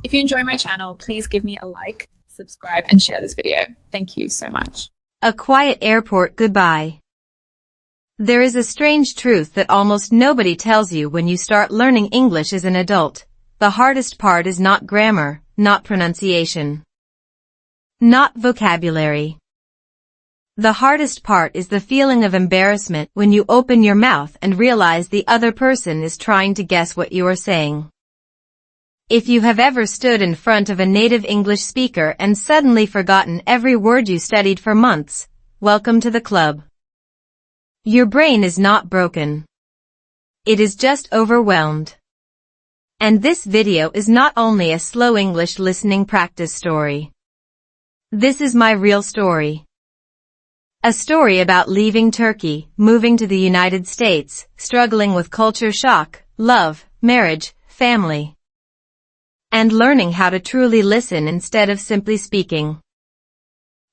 If you enjoy my channel, please give me a like, subscribe, and share this video. Thank you so much. A quiet airport goodbye. There is a strange truth that almost nobody tells you when you start learning English as an adult. The hardest part is not grammar, not pronunciation, not vocabulary. The hardest part is the feeling of embarrassment when you open your mouth and realize the other person is trying to guess what you are saying. If you have ever stood in front of a native English speaker and suddenly forgotten every word you studied for months, welcome to the club. Your brain is not broken. It is just overwhelmed. And this video is not only a slow English listening practice story. This is my real story. A story about leaving Turkey, moving to the United States, struggling with culture shock, love, marriage, family, and learning how to truly listen instead of simply speaking.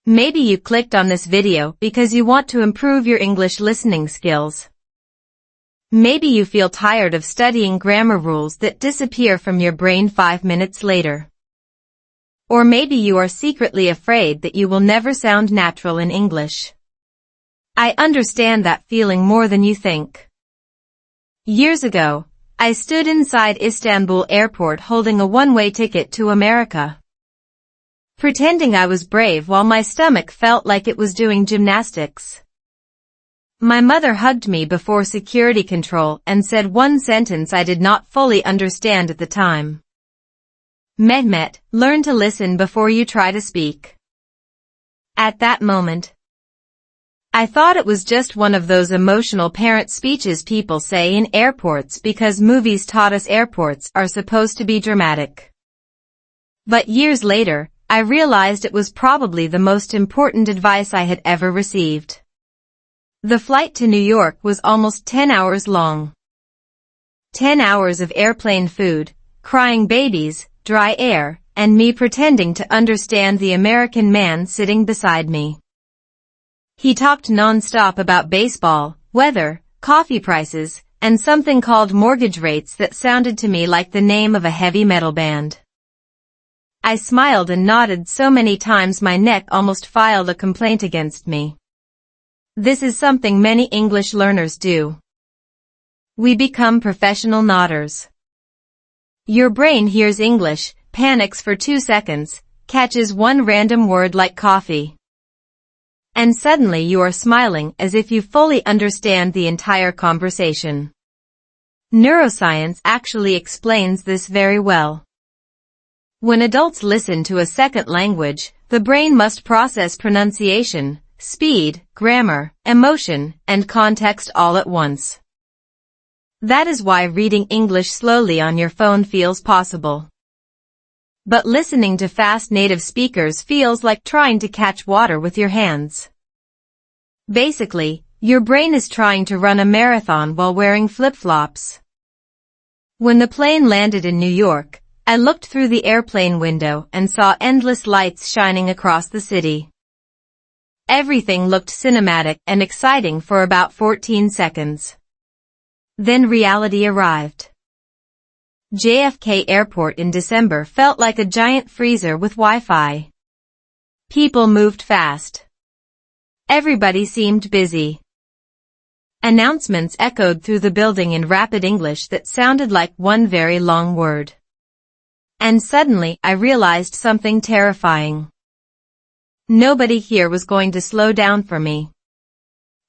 Maybe you clicked on this video because you want to improve your English listening skills. Maybe you feel tired of studying grammar rules that disappear from your brain 5 minutes later. Or maybe you are secretly afraid that you will never sound natural in English. I understand that feeling more than you think. Years ago, I stood inside Istanbul airport holding a one-way ticket to America, pretending I was brave while my stomach felt like it was doing gymnastics. My mother hugged me before security control and said one sentence I did not fully understand at the time. Mehmet, learn to listen before you try to speak. At that moment, I thought it was just one of those emotional parent speeches people say in airports because movies taught us airports are supposed to be dramatic. But years later, I realized it was probably the most important advice I had ever received. The flight to New York was almost 10 hours long. 10 hours of airplane food, crying babies, dry air, and me pretending to understand the American man sitting beside me. He talked non-stop about baseball, weather, coffee prices, and something called mortgage rates that sounded to me like the name of a heavy metal band. I smiled and nodded so many times my neck almost filed a complaint against me. This is something many English learners do. We become professional nodders. Your brain hears English, panics for 2 seconds, catches one random word like coffee, and suddenly you are smiling as if you fully understand the entire conversation. Neuroscience actually explains this very well. When adults listen to a second language, the brain must process pronunciation, speed, grammar, emotion, and context all at once. That is why reading English slowly on your phone feels possible. But listening to fast native speakers feels like trying to catch water with your hands. Basically, your brain is trying to run a marathon while wearing flip-flops. When the plane landed in New York, I looked through the airplane window and saw endless lights shining across the city. Everything looked cinematic and exciting for about 14 seconds. Then reality arrived. JFK Airport in December felt like a giant freezer with Wi-Fi. People moved fast. Everybody seemed busy. Announcements echoed through the building in rapid English that sounded like one very long word. And suddenly I realized something terrifying. Nobody here was going to slow down for me.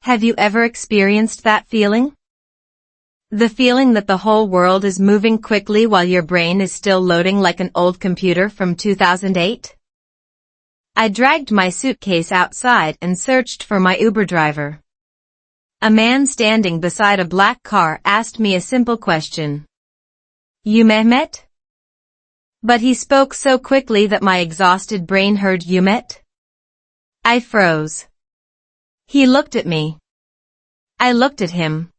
Have you ever experienced that feeling? The feeling that the whole world is moving quickly while your brain is still loading like an old computer from 2008? I dragged my suitcase outside and searched for my Uber driver. A man standing beside a black car asked me a simple question. You Mehmet? But he spoke so quickly that my exhausted brain heard you met. I froze. He looked at me. I looked at him.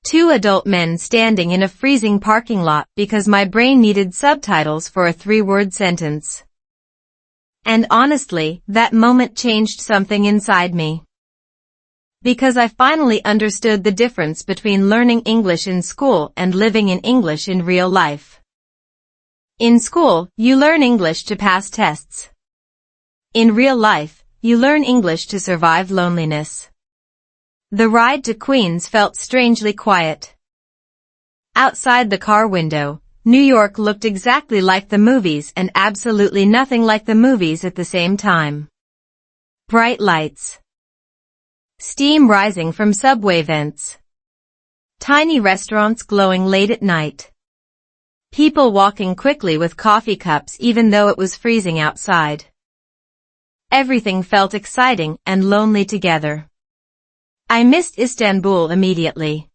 2 adult men standing in a freezing parking lot because my brain needed subtitles for a 3-word sentence. And honestly, that moment changed something inside me. Because I finally understood the difference between learning English in school and living in English in real life. In school, you learn English to pass tests. In real life, you learn English to survive loneliness. The ride to Queens felt strangely quiet. Outside the car window, New York looked exactly like the movies and absolutely nothing like the movies at the same time. Bright lights. Steam rising from subway vents. Tiny restaurants glowing late at night. People walking quickly with coffee cups even though it was freezing outside. Everything felt exciting and lonely together. I missed Istanbul immediately.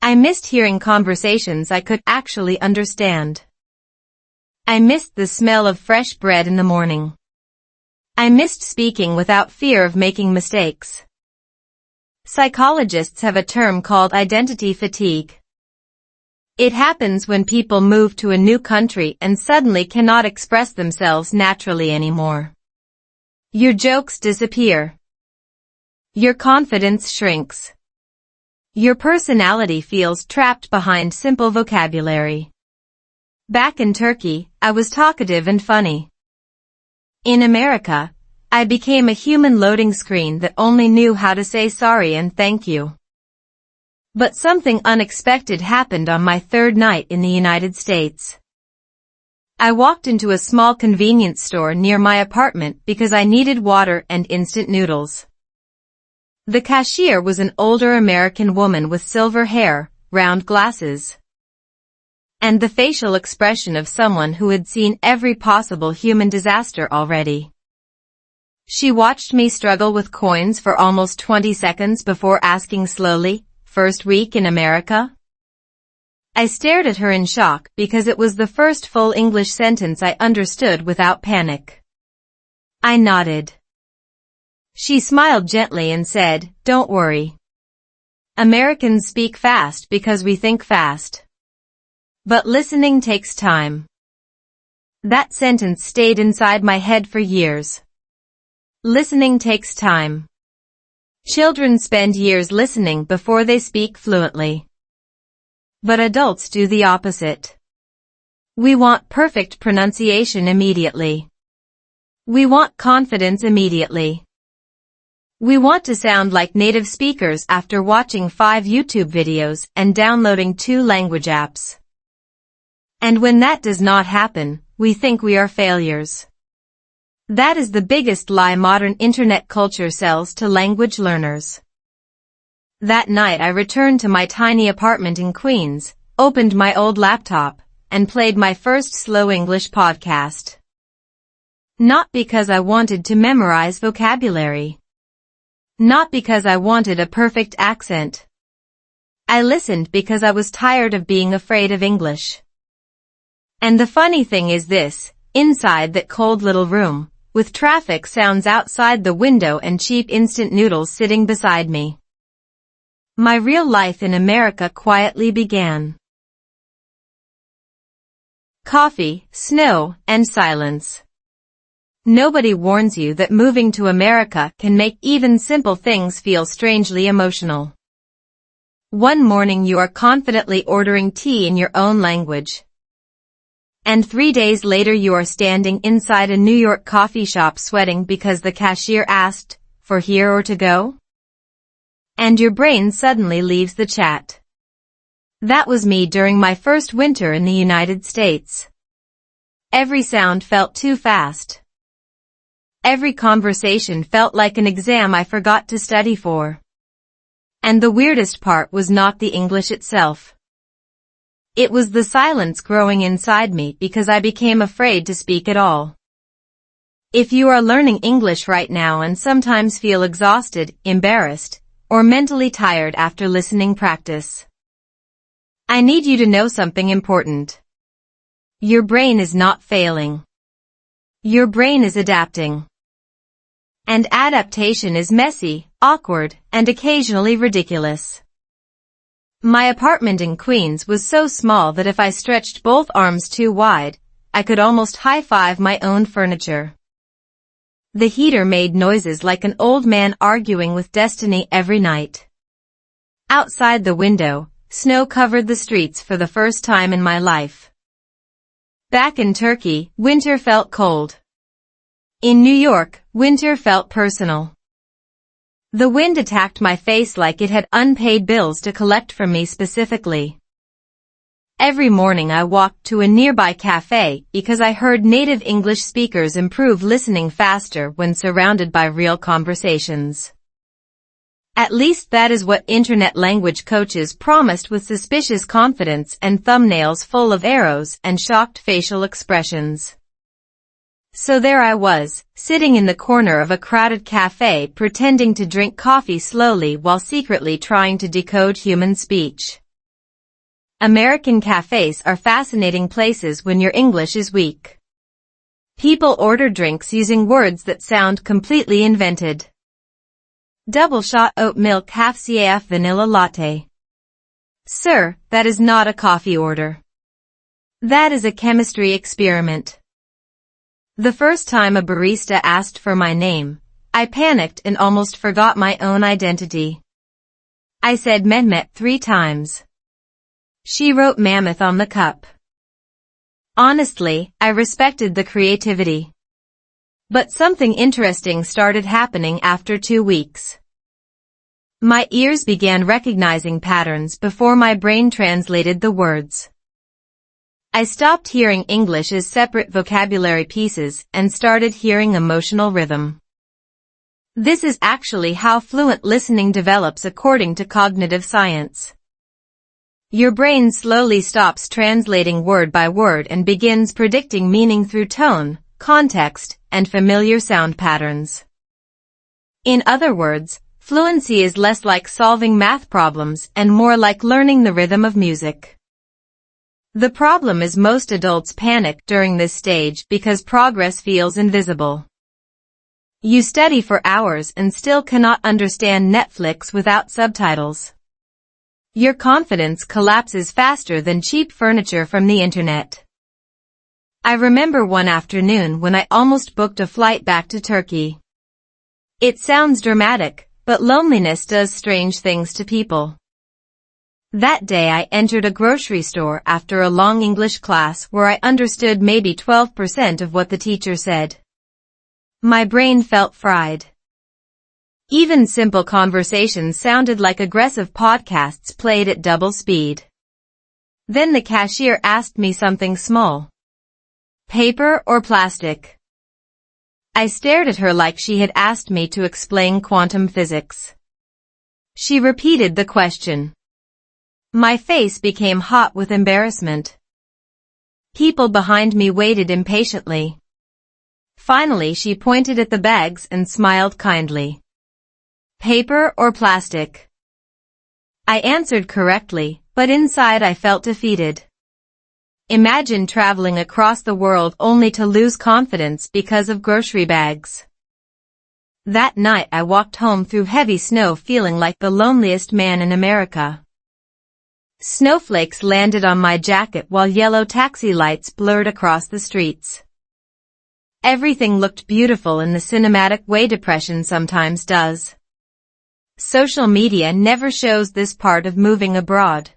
I missed hearing conversations I could actually understand. I missed the smell of fresh bread in the morning. I missed speaking without fear of making mistakes. Psychologists have a term called identity fatigue. It happens when people move to a new country and suddenly cannot express themselves naturally anymore. Your jokes disappear. Your confidence shrinks. Your personality feels trapped behind simple vocabulary. Back in Turkey, I was talkative and funny. In America, I became a human loading screen that only knew how to say sorry and thank you. But something unexpected happened on my third night in the United States. I walked into a small convenience store near my apartment because I needed water and instant noodles. The cashier was an older American woman with silver hair, round glasses, and the facial expression of someone who had seen every possible human disaster already. She watched me struggle with coins for almost 20 seconds before asking slowly, "First week in America?" I stared at her in shock because it was the first full English sentence I understood without panic. I nodded. She smiled gently and said, "Don't worry. Americans speak fast because we think fast. But listening takes time." That sentence stayed inside my head for years. Listening takes time. Children spend years listening before they speak fluently. But adults do the opposite. We want perfect pronunciation immediately. We want confidence immediately. We want to sound like native speakers after watching 5 YouTube videos and downloading 2 language apps. And when that does not happen, we think we are failures. That is the biggest lie modern internet culture sells to language learners. That night I returned to my tiny apartment in Queens, opened my old laptop, and played my first slow English podcast. Not because I wanted to memorize vocabulary. Not because I wanted a perfect accent. I listened because I was tired of being afraid of English. And the funny thing is this, inside that cold little room, with traffic sounds outside the window and cheap instant noodles sitting beside me, my real life in America quietly began. Coffee, snow, and silence. Nobody warns you that moving to America can make even simple things feel strangely emotional. One morning you are confidently ordering tea in your own language. And 3 days later you are standing inside a New York coffee shop sweating because the cashier asked, "For here or to go?" And your brain suddenly leaves the chat. That was me during my first winter in the United States. Every sound felt too fast. Every conversation felt like an exam I forgot to study for. And the weirdest part was not the English itself. It was the silence growing inside me because I became afraid to speak at all. If you are learning English right now and sometimes feel exhausted, embarrassed, or mentally tired after listening practice, I need you to know something important. Your brain is not failing. Your brain is adapting. And adaptation is messy, awkward, and occasionally ridiculous. My apartment in Queens was so small that if I stretched both arms too wide, I could almost high-five my own furniture. The heater made noises like an old man arguing with destiny every night. Outside the window, snow covered the streets for the first time in my life. Back in Turkey, winter felt cold. In New York, winter felt personal. The wind attacked my face like it had unpaid bills to collect from me specifically. Every morning I walked to a nearby cafe because I heard native English speakers improve listening faster when surrounded by real conversations. At least that is what internet language coaches promised with suspicious confidence and thumbnails full of arrows and shocked facial expressions. So there I was, sitting in the corner of a crowded cafe pretending to drink coffee slowly while secretly trying to decode human speech. American cafes are fascinating places when your English is weak. People order drinks using words that sound completely invented. Double shot oat milk half CAF vanilla latte. Sir, that is not a coffee order. That is a chemistry experiment. The first time a barista asked for my name, I panicked and almost forgot my own identity. I said Mehmet 3 times. She wrote Mammoth on the cup. Honestly, I respected the creativity. But something interesting started happening after 2 weeks. My ears began recognizing patterns before my brain translated the words. I stopped hearing English as separate vocabulary pieces and started hearing emotional rhythm. This is actually how fluent listening develops according to cognitive science. Your brain slowly stops translating word by word and begins predicting meaning through tone, context, and familiar sound patterns. In other words, fluency is less like solving math problems and more like learning the rhythm of music. The problem is most adults panic during this stage because progress feels invisible. You study for hours and still cannot understand Netflix without subtitles. Your confidence collapses faster than cheap furniture from the internet. I remember one afternoon when I almost booked a flight back to Turkey. It sounds dramatic, but loneliness does strange things to people. That day I entered a grocery store after a long English class where I understood maybe 12% of what the teacher said. My brain felt fried. Even simple conversations sounded like aggressive podcasts played at double speed. Then the cashier asked me something small. Paper or plastic? I stared at her like she had asked me to explain quantum physics. She repeated the question. My face became hot with embarrassment. People behind me waited impatiently. Finally, she pointed at the bags and smiled kindly. Paper or plastic? I answered correctly, but inside I felt defeated. Imagine traveling across the world only to lose confidence because of grocery bags. That night I walked home through heavy snow feeling like the loneliest man in America. Snowflakes landed on my jacket while yellow taxi lights blurred across the streets. Everything looked beautiful in the cinematic way depression sometimes does. Social media never shows this part of moving abroad.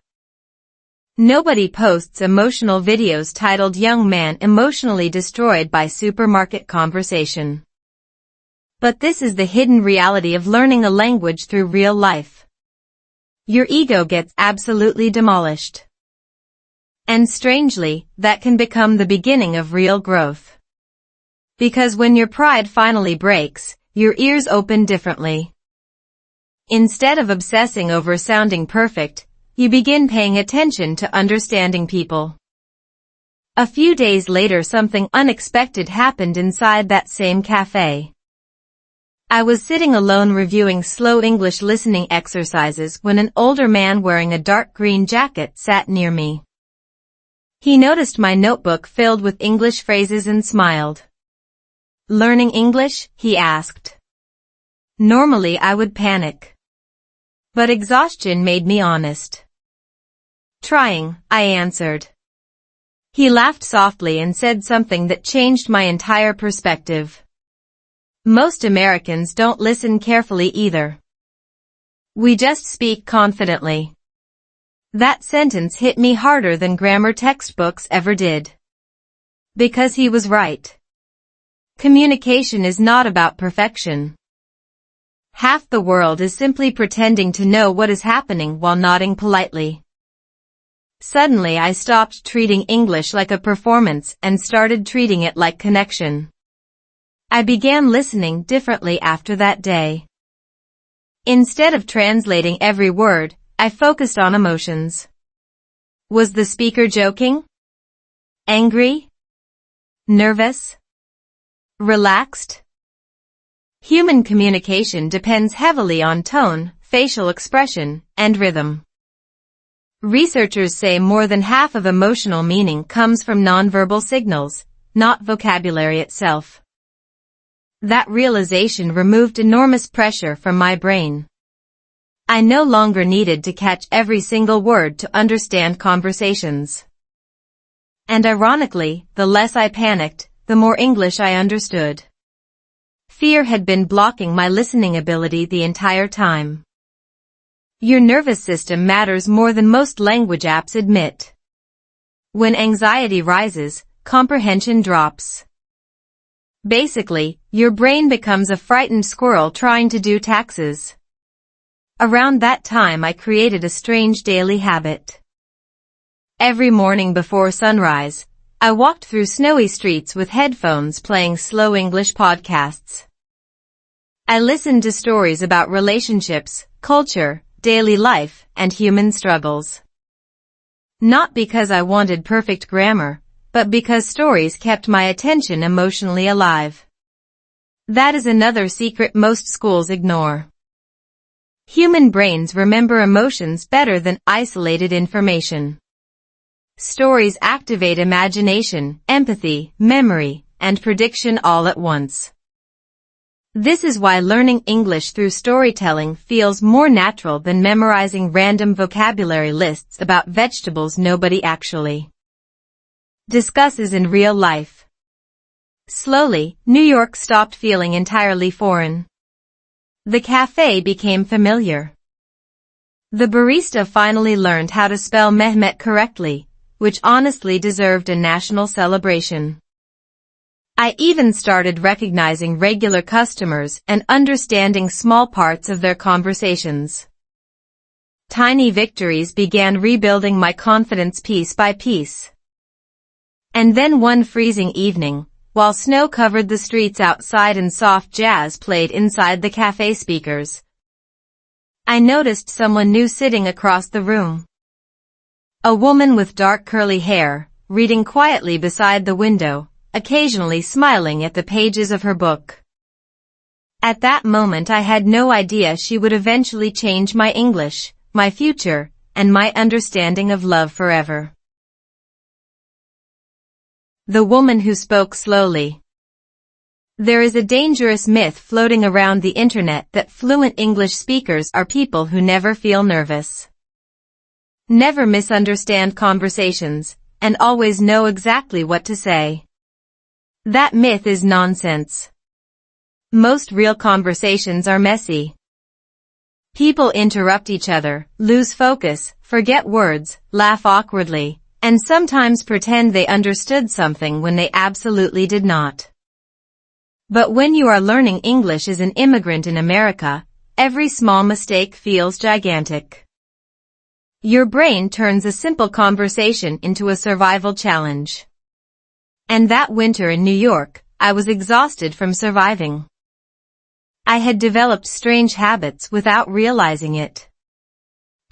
Nobody posts emotional videos titled "Young Man Emotionally Destroyed by Supermarket Conversation." But this is the hidden reality of learning a language through real life. Your ego gets absolutely demolished. And strangely, that can become the beginning of real growth. Because when your pride finally breaks, your ears open differently. Instead of obsessing over sounding perfect, you begin paying attention to understanding people. A few days later something unexpected happened inside that same cafe. I was sitting alone reviewing slow English listening exercises when an older man wearing a dark green jacket sat near me. He noticed my notebook filled with English phrases and smiled. "Learning English?" he asked. Normally I would panic. But exhaustion made me honest. "Trying," I answered. He laughed softly and said something that changed my entire perspective. Most Americans don't listen carefully either. We just speak confidently. That sentence hit me harder than grammar textbooks ever did. Because he was right. Communication is not about perfection. Half the world is simply pretending to know what is happening while nodding politely. Suddenly I stopped treating English like a performance and started treating it like connection. I began listening differently after that day. Instead of translating every word, I focused on emotions. Was the speaker joking? Angry? Nervous? Relaxed? Human communication depends heavily on tone, facial expression, and rhythm. Researchers say more than half of emotional meaning comes from nonverbal signals, not vocabulary itself. That realization removed enormous pressure from my brain. I no longer needed to catch every single word to understand conversations. And ironically, the less I panicked, the more English I understood. Fear had been blocking my listening ability the entire time. Your nervous system matters more than most language apps admit. When anxiety rises, comprehension drops. Basically, your brain becomes a frightened squirrel trying to do taxes. Around that time I created a strange daily habit. Every morning before sunrise, I walked through snowy streets with headphones playing slow English podcasts. I listened to stories about relationships, culture, daily life, and human struggles. Not because I wanted perfect grammar, but because stories kept my attention emotionally alive. That is another secret most schools ignore. Human brains remember emotions better than isolated information. Stories activate imagination, empathy, memory, and prediction all at once. This is why learning English through storytelling feels more natural than memorizing random vocabulary lists about vegetables nobody actually discusses in real life. Slowly, New York stopped feeling entirely foreign. The cafe became familiar. The barista finally learned how to spell Mehmet correctly, which honestly deserved a national celebration. I even started recognizing regular customers and understanding small parts of their conversations. Tiny victories began rebuilding my confidence piece by piece. And then one freezing evening, while snow covered the streets outside and soft jazz played inside the cafe speakers, I noticed someone new sitting across the room. A woman with dark curly hair, reading quietly beside the window, occasionally smiling at the pages of her book. At that moment I had no idea she would eventually change my English, my future, and my understanding of love forever. The woman who spoke slowly. There is a dangerous myth floating around the internet that fluent English speakers are people who never feel nervous, never misunderstand conversations, and always know exactly what to say. That myth is nonsense. Most real conversations are messy. People interrupt each other, lose focus, forget words, laugh awkwardly, and sometimes pretend they understood something when they absolutely did not. But when you are learning English as an immigrant in America, every small mistake feels gigantic. Your brain turns a simple conversation into a survival challenge. And that winter in New York, I was exhausted from surviving. I had developed strange habits without realizing it.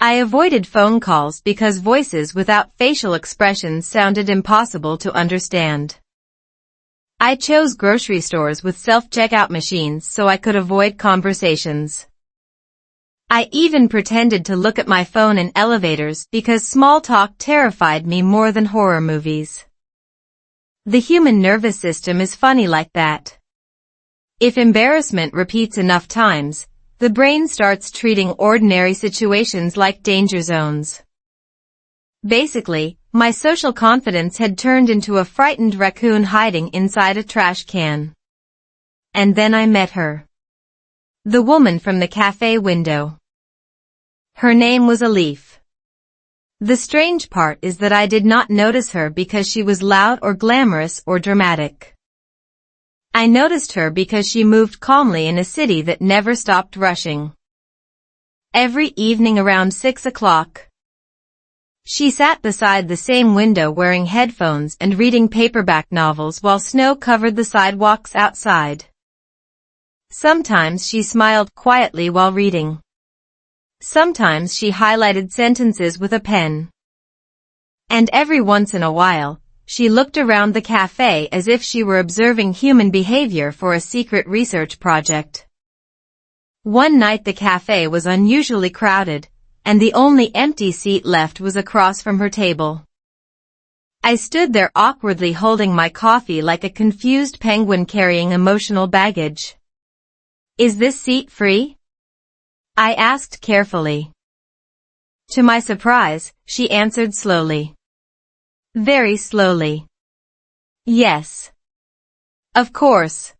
I avoided phone calls because voices without facial expressions sounded impossible to understand. I chose grocery stores with self-checkout machines so I could avoid conversations. I even pretended to look at my phone in elevators because small talk terrified me more than horror movies. The human nervous system is funny like that. If embarrassment repeats enough times, the brain starts treating ordinary situations like danger zones. Basically, my social confidence had turned into a frightened raccoon hiding inside a trash can. And then I met her. The woman from the cafe window. Her name was Elif. The strange part is that I did not notice her because she was loud or glamorous or dramatic. I noticed her because she moved calmly in a city that never stopped rushing. Every evening around 6 o'clock, she sat beside the same window wearing headphones and reading paperback novels while snow covered the sidewalks outside. Sometimes she smiled quietly while reading. Sometimes she highlighted sentences with a pen. And every once in a while, she looked around the cafe as if she were observing human behavior for a secret research project. One night the cafe was unusually crowded, and the only empty seat left was across from her table. I stood there awkwardly holding my coffee like a confused penguin carrying emotional baggage. "Is this seat free?" I asked carefully. To my surprise, she answered slowly. Very slowly. "Yes. Of course."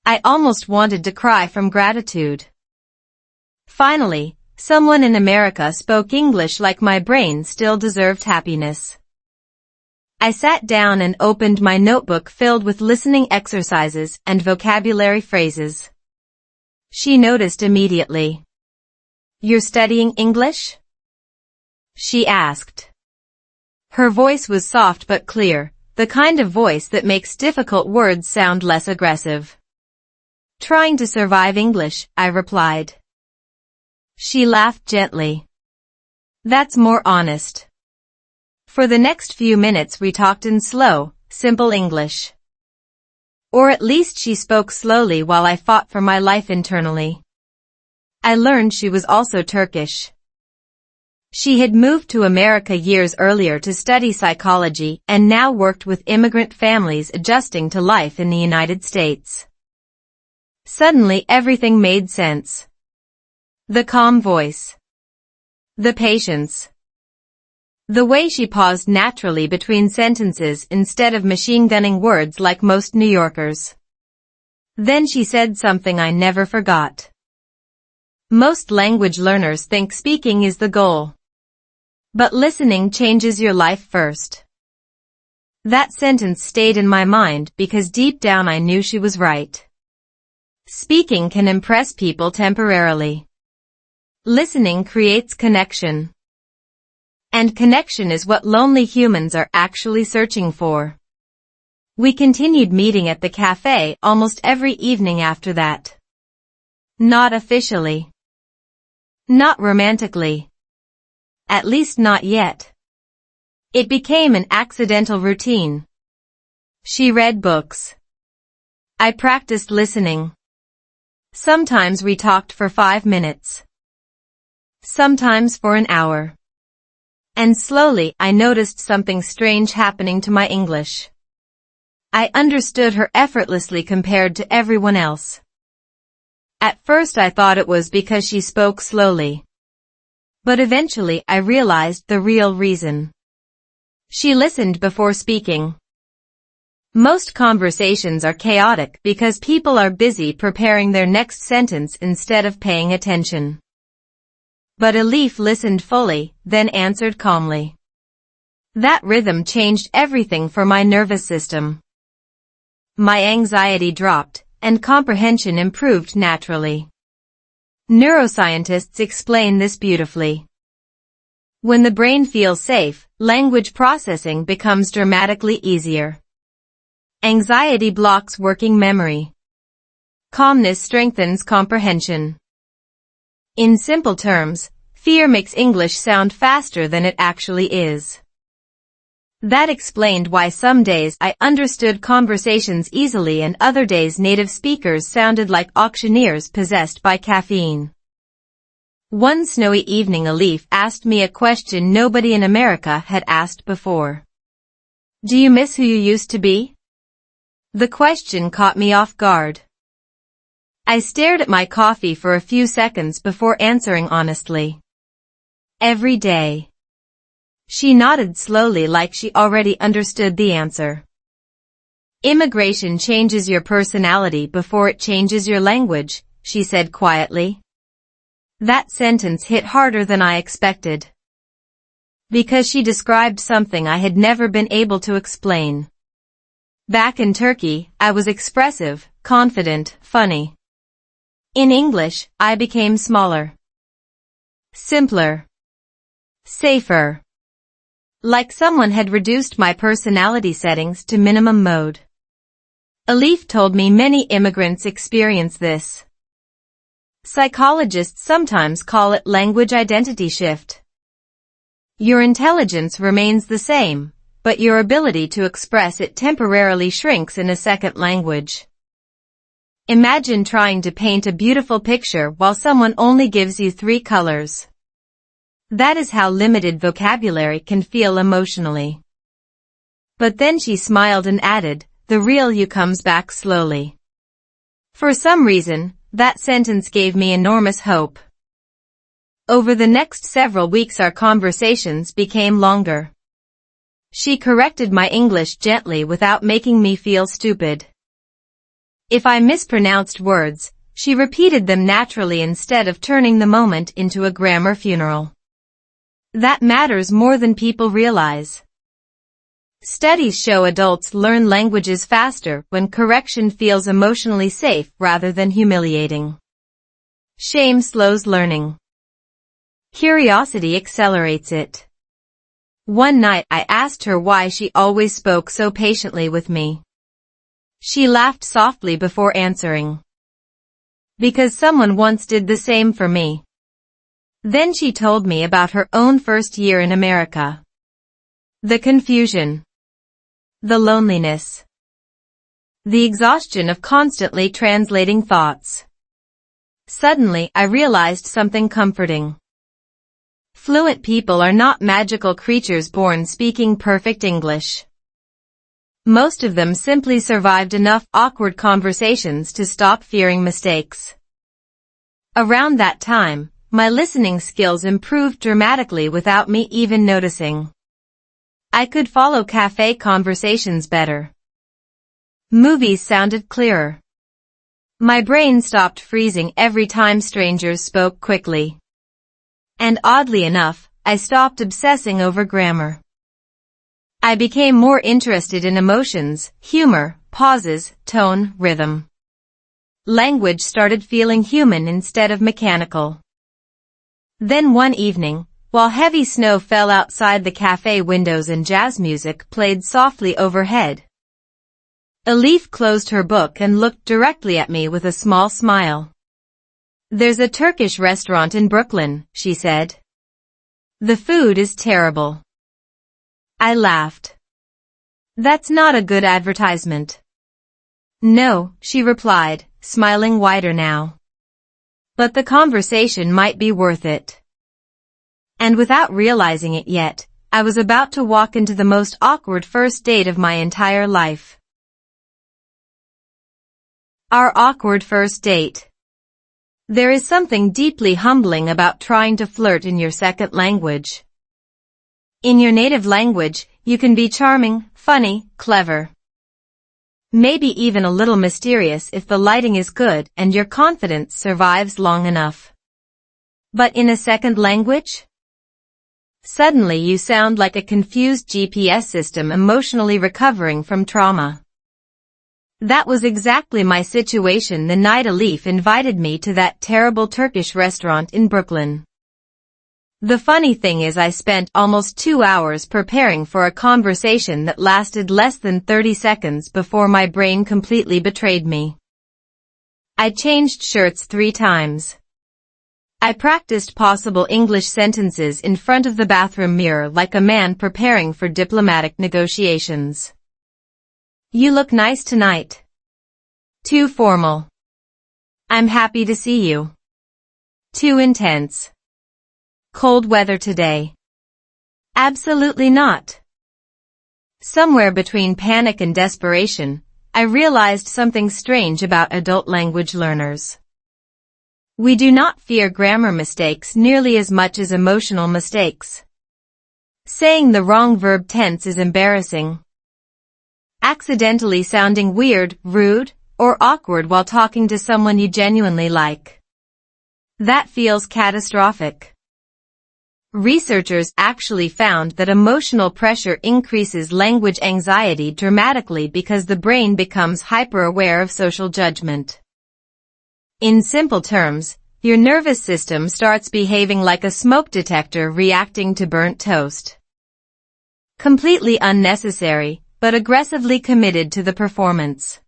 I almost wanted to cry from gratitude. Finally, someone in America spoke English like my brain still deserved happiness. I sat down and opened my notebook filled with listening exercises and vocabulary phrases. She noticed immediately. "You're studying English?" she asked. Her voice was soft but clear, the kind of voice that makes difficult words sound less aggressive. "Trying to survive English," I replied. She laughed gently. "That's more honest." For the next few minutes we talked in slow, simple English. Or at least she spoke slowly while I fought for my life internally. I learned she was also Turkish. She had moved to America years earlier to study psychology and now worked with immigrant families adjusting to life in the United States. Suddenly everything made sense. The calm voice. The patience. The way she paused naturally between sentences instead of machine-gunning words like most New Yorkers. Then she said something I never forgot. Most language learners think speaking is the goal. But listening changes your life first. That sentence stayed in my mind because deep down I knew she was right. Speaking can impress people temporarily. Listening creates connection. And connection is what lonely humans are actually searching for. We continued meeting at the cafe almost every evening after that. Not officially. Not romantically. At least not yet. It became an accidental routine. She read books. I practiced listening. Sometimes we talked for 5 minutes. Sometimes for an hour. And slowly I noticed something strange happening to my English. I understood her effortlessly compared to everyone else. At first I thought it was because she spoke slowly. But eventually I realized the real reason. She listened before speaking. Most conversations are chaotic because people are busy preparing their next sentence instead of paying attention. But Elif listened fully, then answered calmly. That rhythm changed everything for my nervous system. My anxiety dropped, and comprehension improved naturally. Neuroscientists explain this beautifully. When the brain feels safe, language processing becomes dramatically easier. Anxiety blocks working memory. Calmness strengthens comprehension. In simple terms, fear makes English sound faster than it actually is. That explained why some days I understood conversations easily and other days native speakers sounded like auctioneers possessed by caffeine. One snowy evening Elif asked me a question nobody in America had asked before. "Do you miss who you used to be?" The question caught me off guard. I stared at my coffee for a few seconds before answering honestly. Every day. She nodded slowly like she already understood the answer. Immigration changes your personality before it changes your language, she said quietly. That sentence hit harder than I expected. because she described something I had never been able to explain. Back in Turkey, I was expressive, confident, funny. In English, I became smaller, simpler, safer. Like someone had reduced my personality settings to minimum mode. Elif told me many immigrants experience this. Psychologists sometimes call it language identity shift. Your intelligence remains the same, but your ability to express it temporarily shrinks in a second language. Imagine trying to paint a beautiful picture while someone only gives you 3 colors. That is how limited vocabulary can feel emotionally. But then she smiled and added, "The real you comes back slowly." For some reason, that sentence gave me enormous hope. Over the next several weeks our conversations became longer. She corrected my English gently without making me feel stupid. If I mispronounced words, she repeated them naturally instead of turning the moment into a grammar funeral. That matters more than people realize. Studies show adults learn languages faster when correction feels emotionally safe rather than humiliating. Shame slows learning. Curiosity accelerates it. One night I asked her why she always spoke so patiently with me. She laughed softly before answering. Because someone once did the same for me. Then she told me about her own first year in America. The confusion. The loneliness. The exhaustion of constantly translating thoughts. Suddenly, I realized something comforting. Fluent people are not magical creatures born speaking perfect English. Most of them simply survived enough awkward conversations to stop fearing mistakes. Around that time, my listening skills improved dramatically without me even noticing. I could follow cafe conversations better. Movies sounded clearer. My brain stopped freezing every time strangers spoke quickly. And oddly enough, I stopped obsessing over grammar. I became more interested in emotions, humor, pauses, tone, rhythm. Language started feeling human instead of mechanical. Then one evening, while heavy snow fell outside the cafe windows and jazz music played softly overhead, Elif closed her book and looked directly at me with a small smile. "There's a Turkish restaurant in Brooklyn," she said. "The food is terrible." I laughed. "That's not a good advertisement." "No," she replied, smiling wider now. "But the conversation might be worth it." And without realizing it yet, I was about to walk into the most awkward first date of my entire life. Our awkward first date. There is something deeply humbling about trying to flirt in your second language. In your native language, you can be charming, funny, clever. Maybe even a little mysterious if the lighting is good and your confidence survives long enough. But in a second language? Suddenly you sound like a confused GPS system emotionally recovering from trauma. That was exactly my situation the night Elif invited me to that terrible Turkish restaurant in Brooklyn. The funny thing is I spent almost 2 hours preparing for a conversation that lasted less than 30 seconds before my brain completely betrayed me. I changed shirts 3 times. I practiced possible English sentences in front of the bathroom mirror like a man preparing for diplomatic negotiations. "You look nice tonight." Too formal. "I'm happy to see you." Too intense. "Cold weather today." Absolutely not. Somewhere between panic and desperation, I realized something strange about adult language learners. We do not fear grammar mistakes nearly as much as emotional mistakes. Saying the wrong verb tense is embarrassing. Accidentally sounding weird, rude, or awkward while talking to someone you genuinely like. That feels catastrophic. Researchers actually found that emotional pressure increases language anxiety dramatically because the brain becomes hyper-aware of social judgment. In simple terms, your nervous system starts behaving like a smoke detector reacting to burnt toast. Completely unnecessary, but aggressively committed to the performance.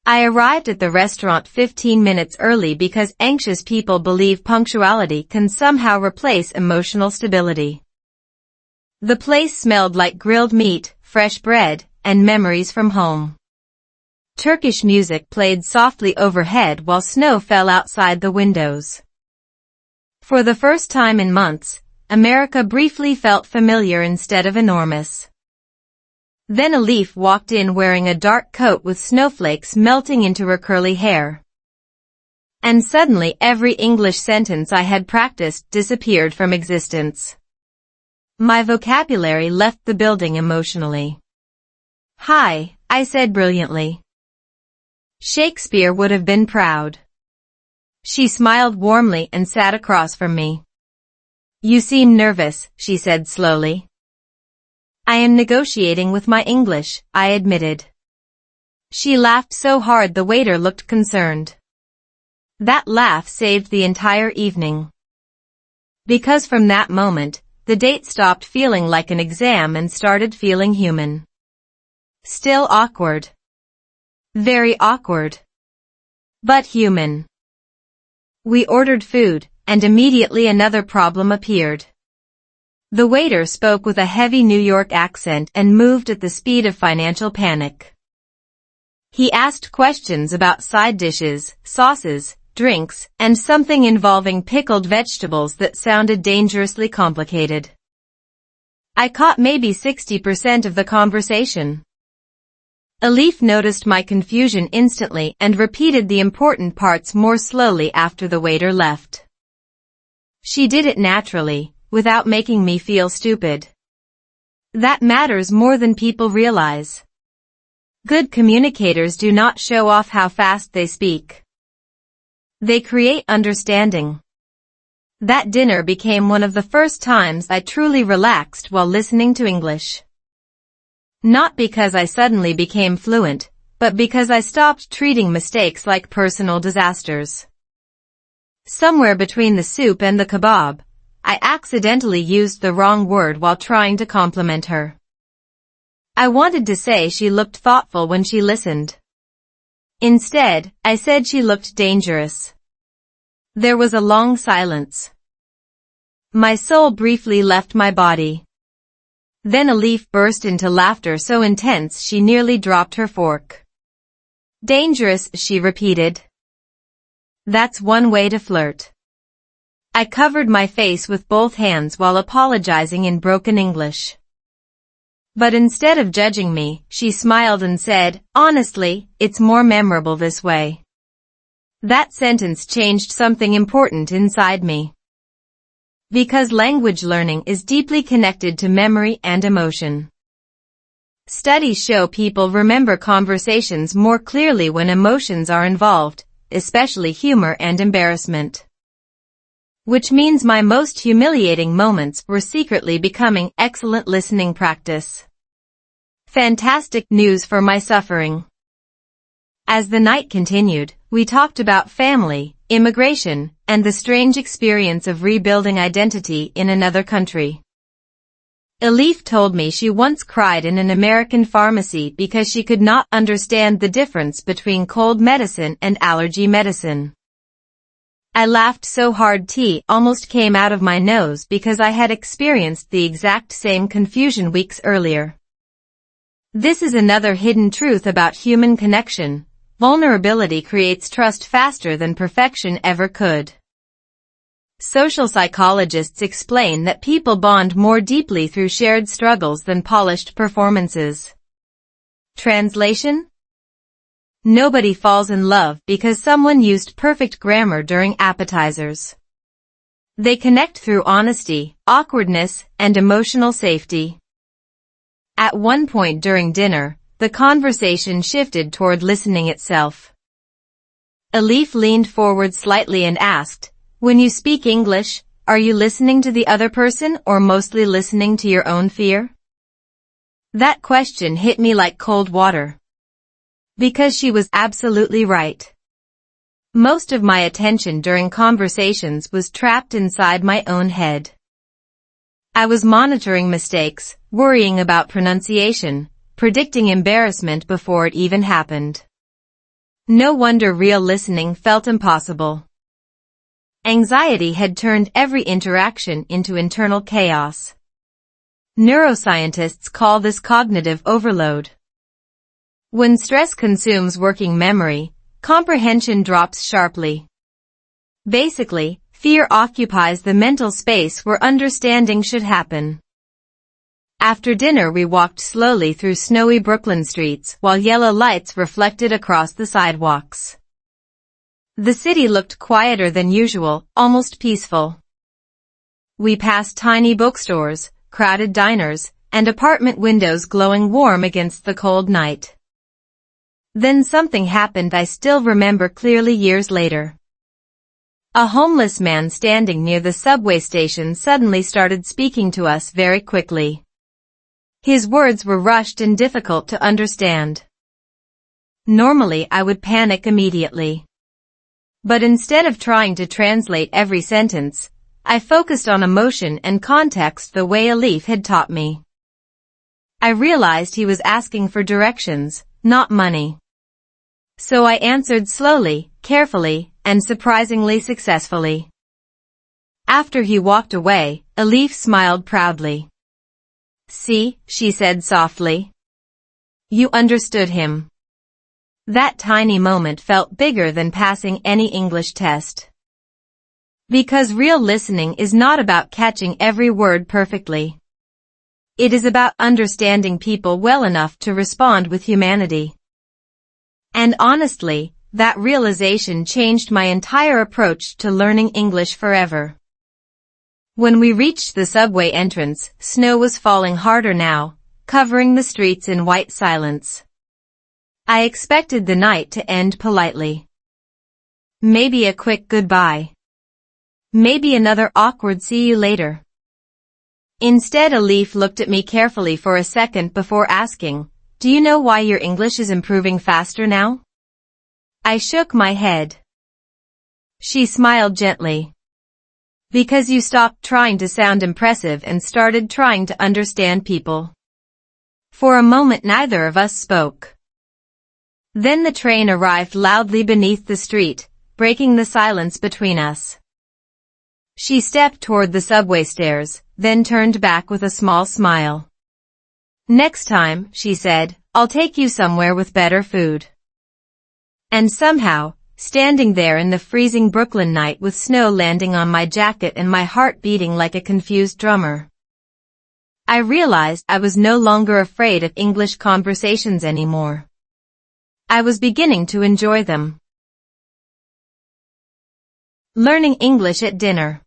I arrived at the restaurant 15 minutes early because anxious people believe punctuality can somehow replace emotional stability. The place smelled like grilled meat, fresh bread, and memories from home. Turkish music played softly overhead while snow fell outside the windows. For the first time in months, America briefly felt familiar instead of enormous. Then Elif walked in wearing a dark coat with snowflakes melting into her curly hair. And suddenly every English sentence I had practiced disappeared from existence. My vocabulary left the building emotionally. "Hi," I said brilliantly. Shakespeare would have been proud. She smiled warmly and sat across from me. "You seem nervous," she said slowly. "I am negotiating with my English," I admitted. She laughed so hard the waiter looked concerned. That laugh saved the entire evening. Because from that moment, the date stopped feeling like an exam and started feeling human. Still awkward. Very awkward. But human. We ordered food, and immediately another problem appeared. The waiter spoke with a heavy New York accent and moved at the speed of financial panic. He asked questions about side dishes, sauces, drinks, and something involving pickled vegetables that sounded dangerously complicated. I caught maybe 60% of the conversation. Elif noticed my confusion instantly and repeated the important parts more slowly after the waiter left. She did it naturally, without making me feel stupid. That matters more than people realize. Good communicators do not show off how fast they speak. They create understanding. That dinner became one of the first times I truly relaxed while listening to English. Not because I suddenly became fluent, but because I stopped treating mistakes like personal disasters. Somewhere between the soup and the kebab, I accidentally used the wrong word while trying to compliment her. I wanted to say she looked thoughtful when she listened. Instead, I said she looked dangerous. There was a long silence. My soul briefly left my body. Then Elif burst into laughter so intense she nearly dropped her fork. "Dangerous," she repeated. "That's one way to flirt." I covered my face with both hands while apologizing in broken English. But instead of judging me, she smiled and said, "Honestly, it's more memorable this way." That sentence changed something important inside me. Because language learning is deeply connected to memory and emotion. Studies show people remember conversations more clearly when emotions are involved, especially humor and embarrassment. Which means my most humiliating moments were secretly becoming excellent listening practice. Fantastic news for my suffering. As the night continued, we talked about family, immigration, and the strange experience of rebuilding identity in another country. Elif told me she once cried in an American pharmacy because she could not understand the difference between cold medicine and allergy medicine. I laughed so hard tea almost came out of my nose because I had experienced the exact same confusion weeks earlier. This is another hidden truth about human connection. Vulnerability creates trust faster than perfection ever could. Social psychologists explain that people bond more deeply through shared struggles than polished performances. Translation? Nobody falls in love because someone used perfect grammar during appetizers. They connect through honesty, awkwardness, and emotional safety. At one point during dinner, the conversation shifted toward listening itself. Elif leaned forward slightly and asked, "When you speak English, Are you listening to the other person or mostly listening to your own fear? That question hit me like cold water. Because she was absolutely right. Most of my attention during conversations was trapped inside my own head. I was monitoring mistakes, worrying about pronunciation, predicting embarrassment before it even happened. No wonder real listening felt impossible. Anxiety had turned every interaction into internal chaos. Neuroscientists call this cognitive overload. When stress consumes working memory, comprehension drops sharply. Basically, fear occupies the mental space where understanding should happen. After dinner we walked slowly through snowy Brooklyn streets while yellow lights reflected across the sidewalks. The city looked quieter than usual, almost peaceful. We passed tiny bookstores, crowded diners, and apartment windows glowing warm against the cold night. Then something happened I still remember clearly years later. A homeless man standing near the subway station suddenly started speaking to us very quickly. His words were rushed and difficult to understand. Normally I would panic immediately. But instead of trying to translate every sentence, I focused on emotion and context the way Alif had taught me. I realized he was asking for directions, not money. So I answered slowly, carefully, and surprisingly successfully. After he walked away, Alif smiled proudly. "See," she said softly. "You understood him." That tiny moment felt bigger than passing any English test. Because real listening is not about catching every word perfectly. It is about understanding people well enough to respond with humanity. And honestly, that realization changed my entire approach to learning English forever. When we reached the subway entrance, snow was falling harder now, covering the streets in white silence. I expected the night to end politely. Maybe a quick goodbye. Maybe another awkward see you later. Instead, Alif looked at me carefully for a second before asking, "Do you know why your English is improving faster now?" I shook my head. She smiled gently. "Because you stopped trying to sound impressive and started trying to understand people." For a moment neither of us spoke. Then the train arrived loudly beneath the street, breaking the silence between us. She stepped toward the subway stairs, then turned back with a small smile. "Next time," she said, "I'll take you somewhere with better food." And somehow, standing there in the freezing Brooklyn night with snow landing on my jacket and my heart beating like a confused drummer, I realized I was no longer afraid of English conversations anymore. I was beginning to enjoy them. Learning English at dinner.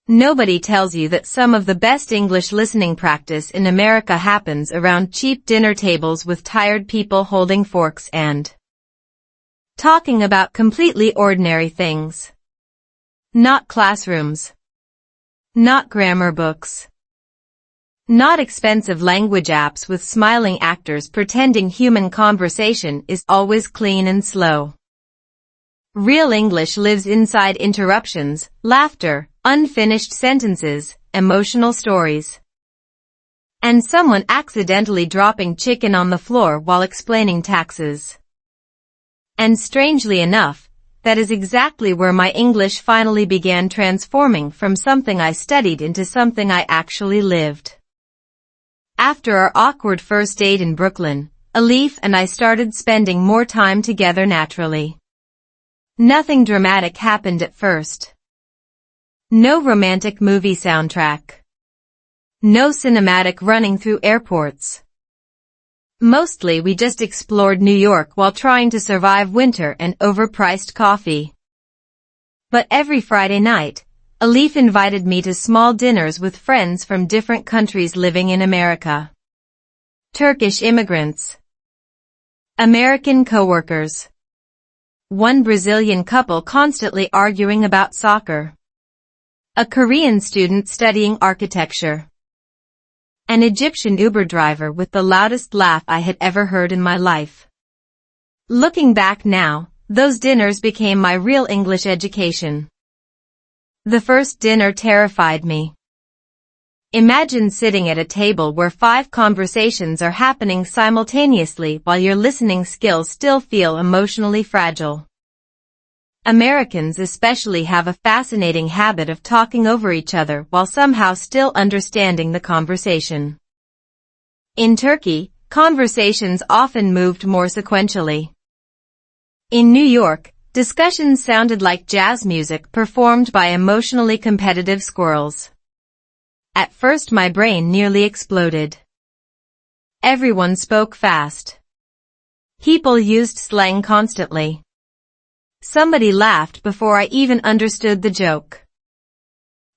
Nobody tells you that some of the best English listening practice in America happens around cheap dinner tables with tired people holding forks and talking about completely ordinary things. Not classrooms. Not grammar books. Not expensive language apps with smiling actors pretending human conversation is always clean and slow. Real English lives inside interruptions, laughter, unfinished sentences, emotional stories, and someone accidentally dropping chicken on the floor while explaining taxes. And strangely enough, that is exactly where my English finally began transforming from something I studied into something I actually lived. After our awkward first date in Brooklyn, Alif and I started spending more time together naturally. Nothing dramatic happened at first. No romantic movie soundtrack. No cinematic running through airports. Mostly we just explored New York while trying to survive winter and overpriced coffee. But every Friday night, Alif invited me to small dinners with friends from different countries living in America. Turkish immigrants. American coworkers. One Brazilian couple constantly arguing about soccer. A Korean student studying architecture. An Egyptian Uber driver with the loudest laugh I had ever heard in my life. Looking back now, those dinners became my real English education. The first dinner terrified me. Imagine sitting at a table where 5 conversations are happening simultaneously while your listening skills still feel emotionally fragile. Americans especially have a fascinating habit of talking over each other while somehow still understanding the conversation. In Turkey, conversations often moved more sequentially. In New York, discussions sounded like jazz music performed by emotionally competitive squirrels. At first my brain nearly exploded. Everyone spoke fast. People used slang constantly. Somebody laughed before I even understood the joke.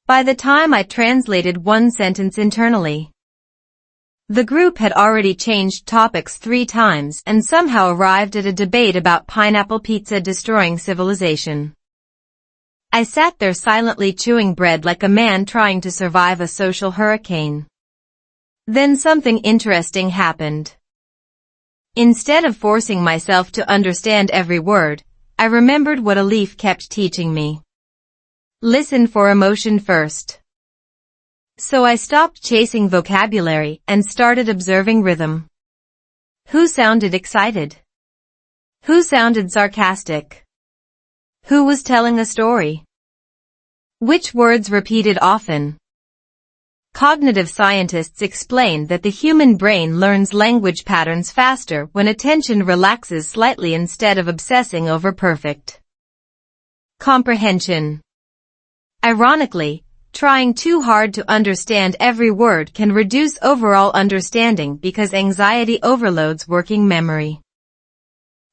By the time I translated one sentence internally, the group had already changed topics 3 times and somehow arrived at a debate about pineapple pizza destroying civilization. I sat there silently chewing bread like a man trying to survive a social hurricane. Then something interesting happened. Instead of forcing myself to understand every word, I remembered what Alif kept teaching me. Listen for emotion first. So I stopped chasing vocabulary and started observing rhythm. Who sounded excited? Who sounded sarcastic? Who was telling a story? Which words repeated often? Cognitive scientists explain that the human brain learns language patterns faster when attention relaxes slightly instead of obsessing over perfect comprehension. Ironically, trying too hard to understand every word can reduce overall understanding because anxiety overloads working memory.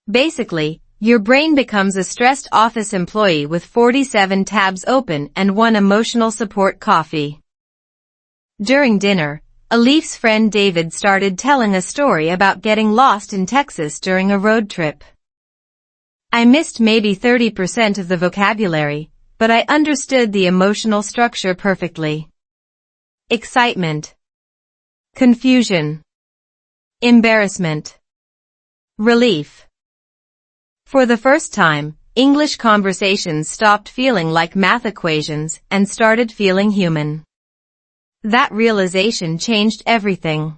Basically, your brain becomes a stressed office employee with 47 tabs open and 1 emotional support coffee. During dinner, Alif's friend David started telling a story about getting lost in Texas during a road trip. I missed maybe 30% of the vocabulary, but I understood the emotional structure perfectly. Excitement. Confusion. Embarrassment. Relief. For the first time, English conversations stopped feeling like math equations and started feeling human. That realization changed everything.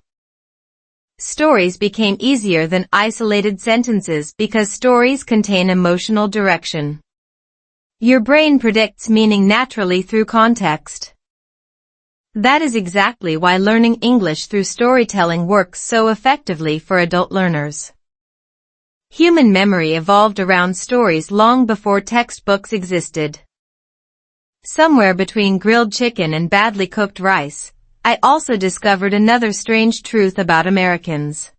Stories became easier than isolated sentences because stories contain emotional direction. Your brain predicts meaning naturally through context. That is exactly why learning English through storytelling works so effectively for adult learners. Human memory evolved around stories long before textbooks existed. Somewhere between grilled chicken and badly cooked rice, I also discovered another strange truth about Americans.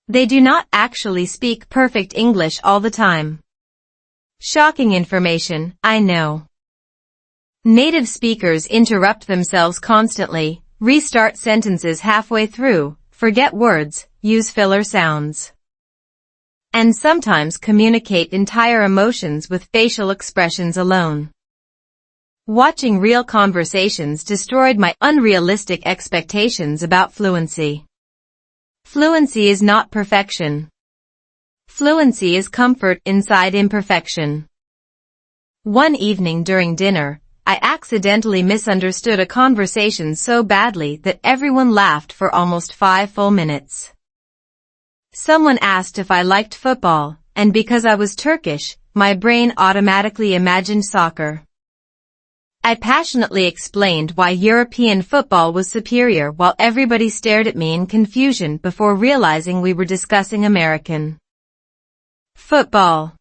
They do not actually speak perfect English all the time. Shocking information, I know. Native speakers interrupt themselves constantly, restart sentences halfway through, forget words, use filler sounds, and sometimes communicate entire emotions with facial expressions alone. Watching real conversations destroyed my unrealistic expectations about fluency. Fluency is not perfection. Fluency is comfort inside imperfection. One evening during dinner, I accidentally misunderstood a conversation so badly that everyone laughed for almost 5 full minutes. Someone asked if I liked football, and because I was Turkish, my brain automatically imagined soccer. I passionately explained why European football was superior while everybody stared at me in confusion before realizing we were discussing American football.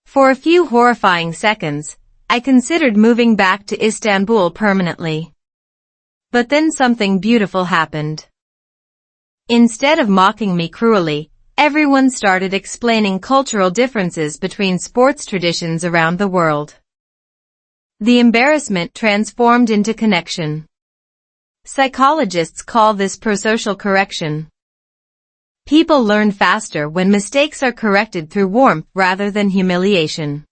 For a few horrifying seconds, I considered moving back to Istanbul permanently. But then something beautiful happened. Instead of mocking me cruelly, everyone started explaining cultural differences between sports traditions around the world. The embarrassment transformed into connection. Psychologists call this prosocial correction. People learn faster when mistakes are corrected through warmth rather than humiliation.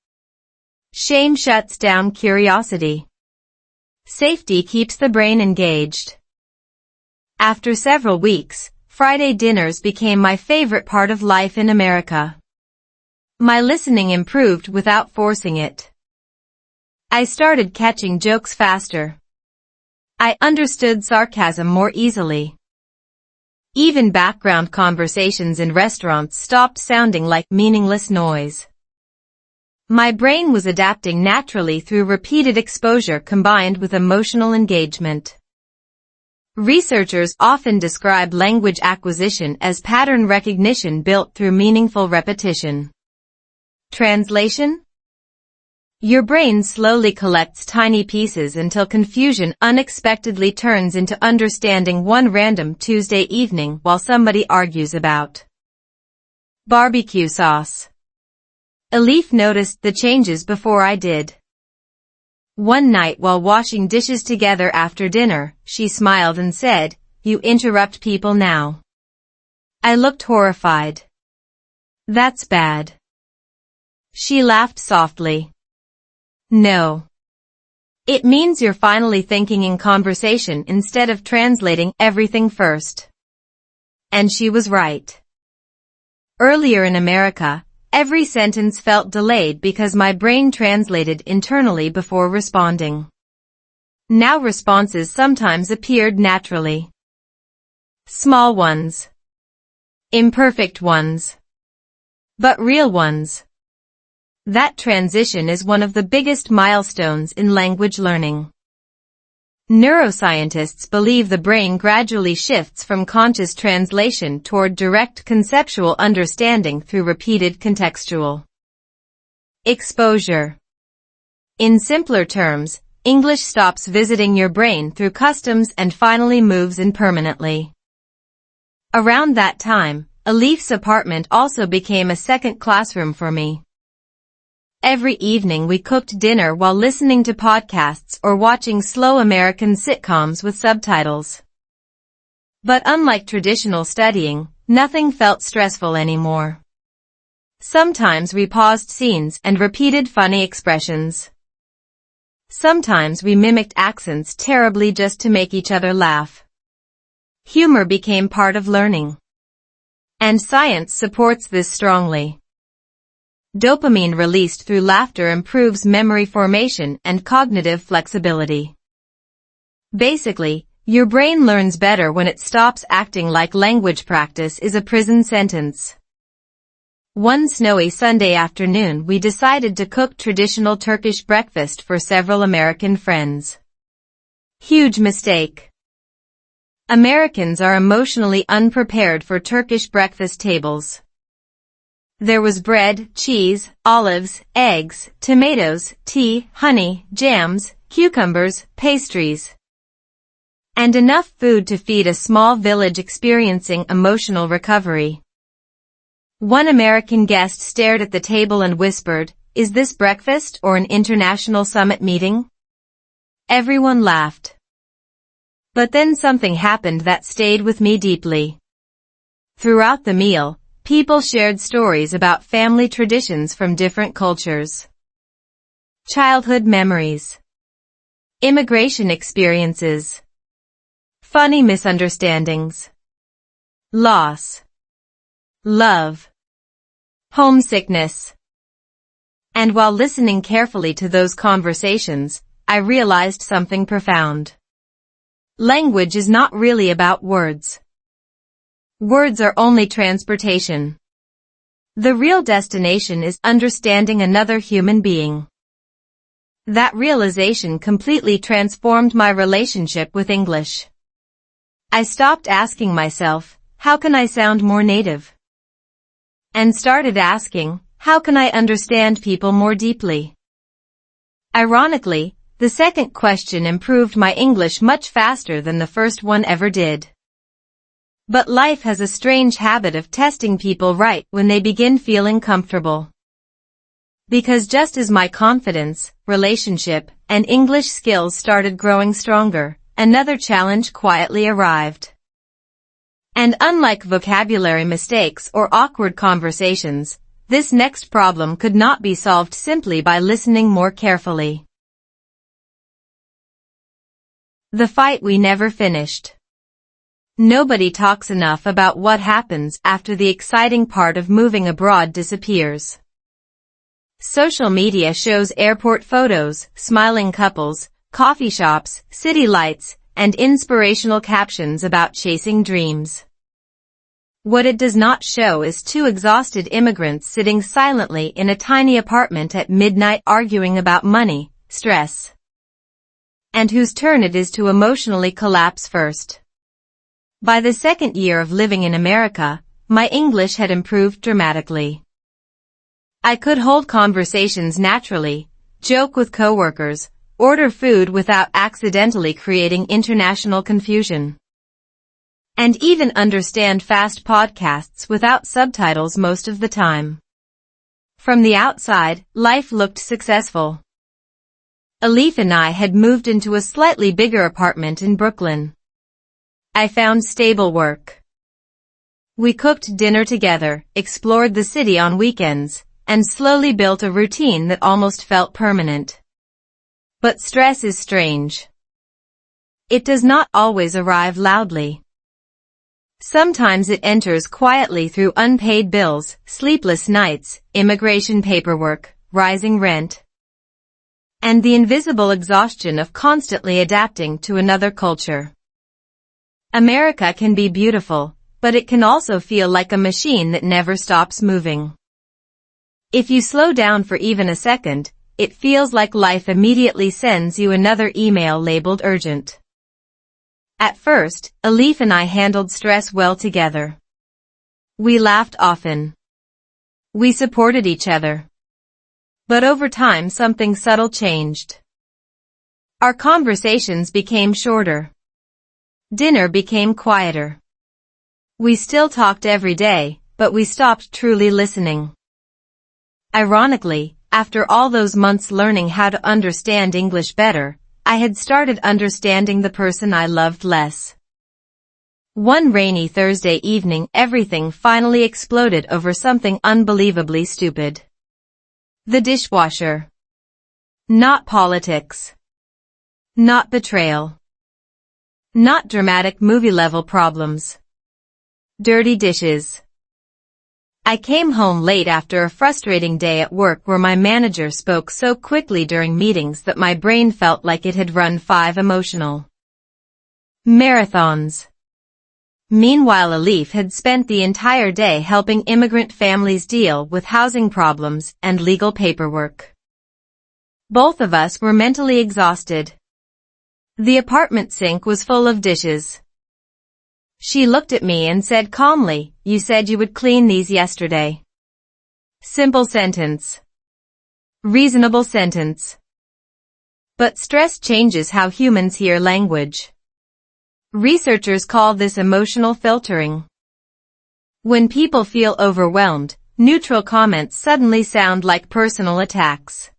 Shame shuts down curiosity. Safety keeps the brain engaged. After several weeks, Friday dinners became my favorite part of life in America. My listening improved without forcing it. I started catching jokes faster. I understood sarcasm more easily. Even background conversations in restaurants stopped sounding like meaningless noise. My brain was adapting naturally through repeated exposure combined with emotional engagement. Researchers often describe language acquisition as pattern recognition built through meaningful repetition. Translation? Your brain slowly collects tiny pieces until confusion unexpectedly turns into understanding one random Tuesday evening while somebody argues about barbecue sauce. Elif noticed the changes before I did. One night while washing dishes together after dinner, she smiled and said, "You interrupt people now." I looked horrified. "That's bad." She laughed softly. "No. It means you're finally thinking in conversation instead of translating everything first." And she was right. Earlier in America, every sentence felt delayed because my brain translated internally before responding. Now responses sometimes appeared naturally. Small ones. Imperfect ones. But real ones. That transition is one of the biggest milestones in language learning. Neuroscientists believe the brain gradually shifts from conscious translation toward direct conceptual understanding through repeated contextual exposure. In simpler terms, English stops visiting your brain through customs and finally moves in permanently. Around that time, Elif's apartment also became a second classroom for me. Every evening we cooked dinner while listening to podcasts or watching slow American sitcoms with subtitles. But unlike traditional studying, nothing felt stressful anymore. Sometimes we paused scenes and repeated funny expressions. Sometimes we mimicked accents terribly just to make each other laugh. Humor became part of learning. And science supports this strongly. Dopamine released through laughter improves memory formation and cognitive flexibility. Basically, your brain learns better when it stops acting like language practice is a prison sentence. One snowy Sunday afternoon we decided to cook traditional Turkish breakfast for several American friends. Huge mistake. Americans are emotionally unprepared for Turkish breakfast tables. There was bread, cheese, olives, eggs, tomatoes, tea, honey, jams, cucumbers, pastries. And enough food to feed a small village experiencing emotional recovery. One American guest stared at the table and whispered, "Is this breakfast or an international summit meeting?" Everyone laughed. But then something happened that stayed with me deeply. Throughout the meal, people shared stories about family traditions from different cultures. Childhood memories. Immigration experiences. Funny misunderstandings. Loss. Love. Homesickness. And while listening carefully to those conversations, I realized something profound. Language is not really about words. Words are only transportation. The real destination is understanding another human being. That realization completely transformed my relationship with English. I stopped asking myself, how can I sound more native? And started asking, how can I understand people more deeply? Ironically, the second question improved my English much faster than the first one ever did. But life has a strange habit of testing people right when they begin feeling comfortable. Because just as my confidence, relationship, and English skills started growing stronger, another challenge quietly arrived. And unlike vocabulary mistakes or awkward conversations, this next problem could not be solved simply by listening more carefully. The fight we never finished. Nobody talks enough about what happens after the exciting part of moving abroad disappears. Social media shows airport photos, smiling couples, coffee shops, city lights, and inspirational captions about chasing dreams. What it does not show is two exhausted immigrants sitting silently in a tiny apartment at midnight arguing about money, stress, and whose turn it is to emotionally collapse first. By the second year of living in America, my English had improved dramatically. I could hold conversations naturally, joke with coworkers, order food without accidentally creating international confusion, and even understand fast podcasts without subtitles most of the time. From the outside, life looked successful. Elif and I had moved into a slightly bigger apartment in Brooklyn. I found stable work. We cooked dinner together, explored the city on weekends, and slowly built a routine that almost felt permanent. But stress is strange. It does not always arrive loudly. Sometimes it enters quietly through unpaid bills, sleepless nights, immigration paperwork, rising rent, and the invisible exhaustion of constantly adapting to another culture. America can be beautiful, but it can also feel like a machine that never stops moving. If you slow down for even a second, it feels like life immediately sends you another email labeled urgent. At first, Elif and I handled stress well together. We laughed often. We supported each other. But over time something subtle changed. Our conversations became shorter. Dinner became quieter. We still talked every day, but we stopped truly listening. Ironically, after all those months learning how to understand English better, I had started understanding the person I loved less. One rainy Thursday evening, everything finally exploded over something unbelievably stupid. The dishwasher. Not politics. Not betrayal. Not dramatic movie-level problems. Dirty dishes. I came home late after a frustrating day at work where my manager spoke so quickly during meetings that my brain felt like it had run 5 emotional marathons. Meanwhile, Elif had spent the entire day helping immigrant families deal with housing problems and legal paperwork. Both of us were mentally exhausted. The apartment sink was full of dishes. She looked at me and said calmly, "You said you would clean these yesterday." Simple sentence. Reasonable sentence. But stress changes how humans hear language. Researchers call this emotional filtering. When people feel overwhelmed, neutral comments suddenly sound like personal attacks.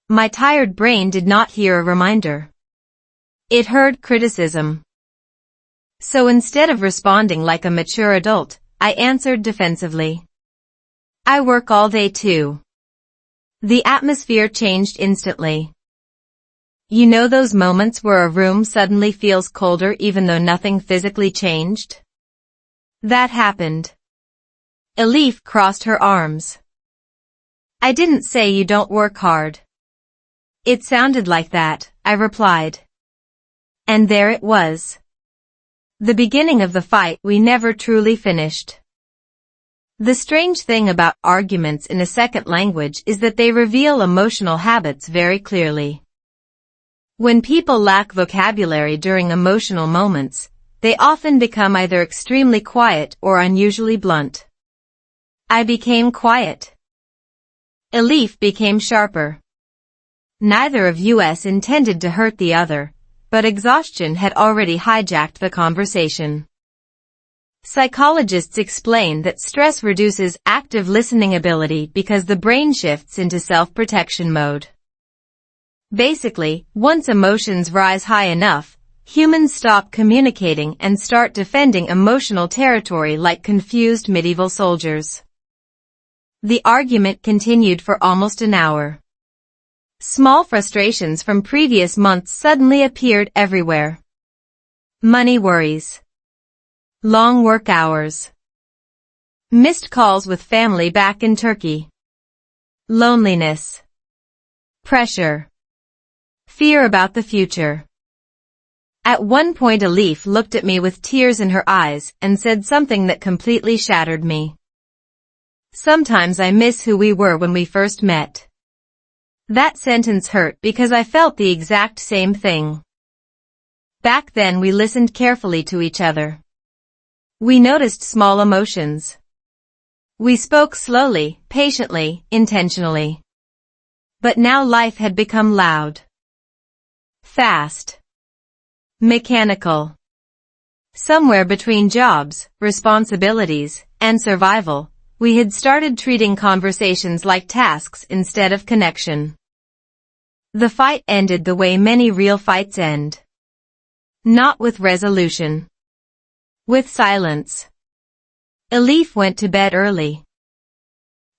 My tired brain did not hear a reminder. It heard criticism. So instead of responding like a mature adult, I answered defensively. "I work all day too." The atmosphere changed instantly. You know those moments where a room suddenly feels colder even though nothing physically changed? That happened. Elif crossed her arms. "I didn't say you don't work hard." "It sounded like that," I replied. And there it was. The beginning of the fight we never truly finished. The strange thing about arguments in a second language is that they reveal emotional habits very clearly. When people lack vocabulary during emotional moments, they often become either extremely quiet or unusually blunt. I became quiet. Elif became sharper. Neither of us intended to hurt the other, but exhaustion had already hijacked the conversation. Psychologists explain that stress reduces active listening ability because the brain shifts into self-protection mode. Basically, once emotions rise high enough, humans stop communicating and start defending emotional territory like confused medieval soldiers. The argument continued for almost an hour. Small frustrations from previous months suddenly appeared everywhere. Money worries. Long work hours. Missed calls with family back in Turkey. Loneliness. Pressure. Fear about the future. At one point Elif looked at me with tears in her eyes and said something that completely shattered me. Sometimes I miss who we were when we first met. That sentence hurt because I felt the exact same thing. Back then we listened carefully to each other. We noticed small emotions. We spoke slowly, patiently, intentionally. But now life had become loud. Fast. Mechanical. Somewhere between jobs, responsibilities, and survival, we had started treating conversations like tasks instead of connection. The fight ended the way many real fights end. Not with resolution. With silence. Elif went to bed early.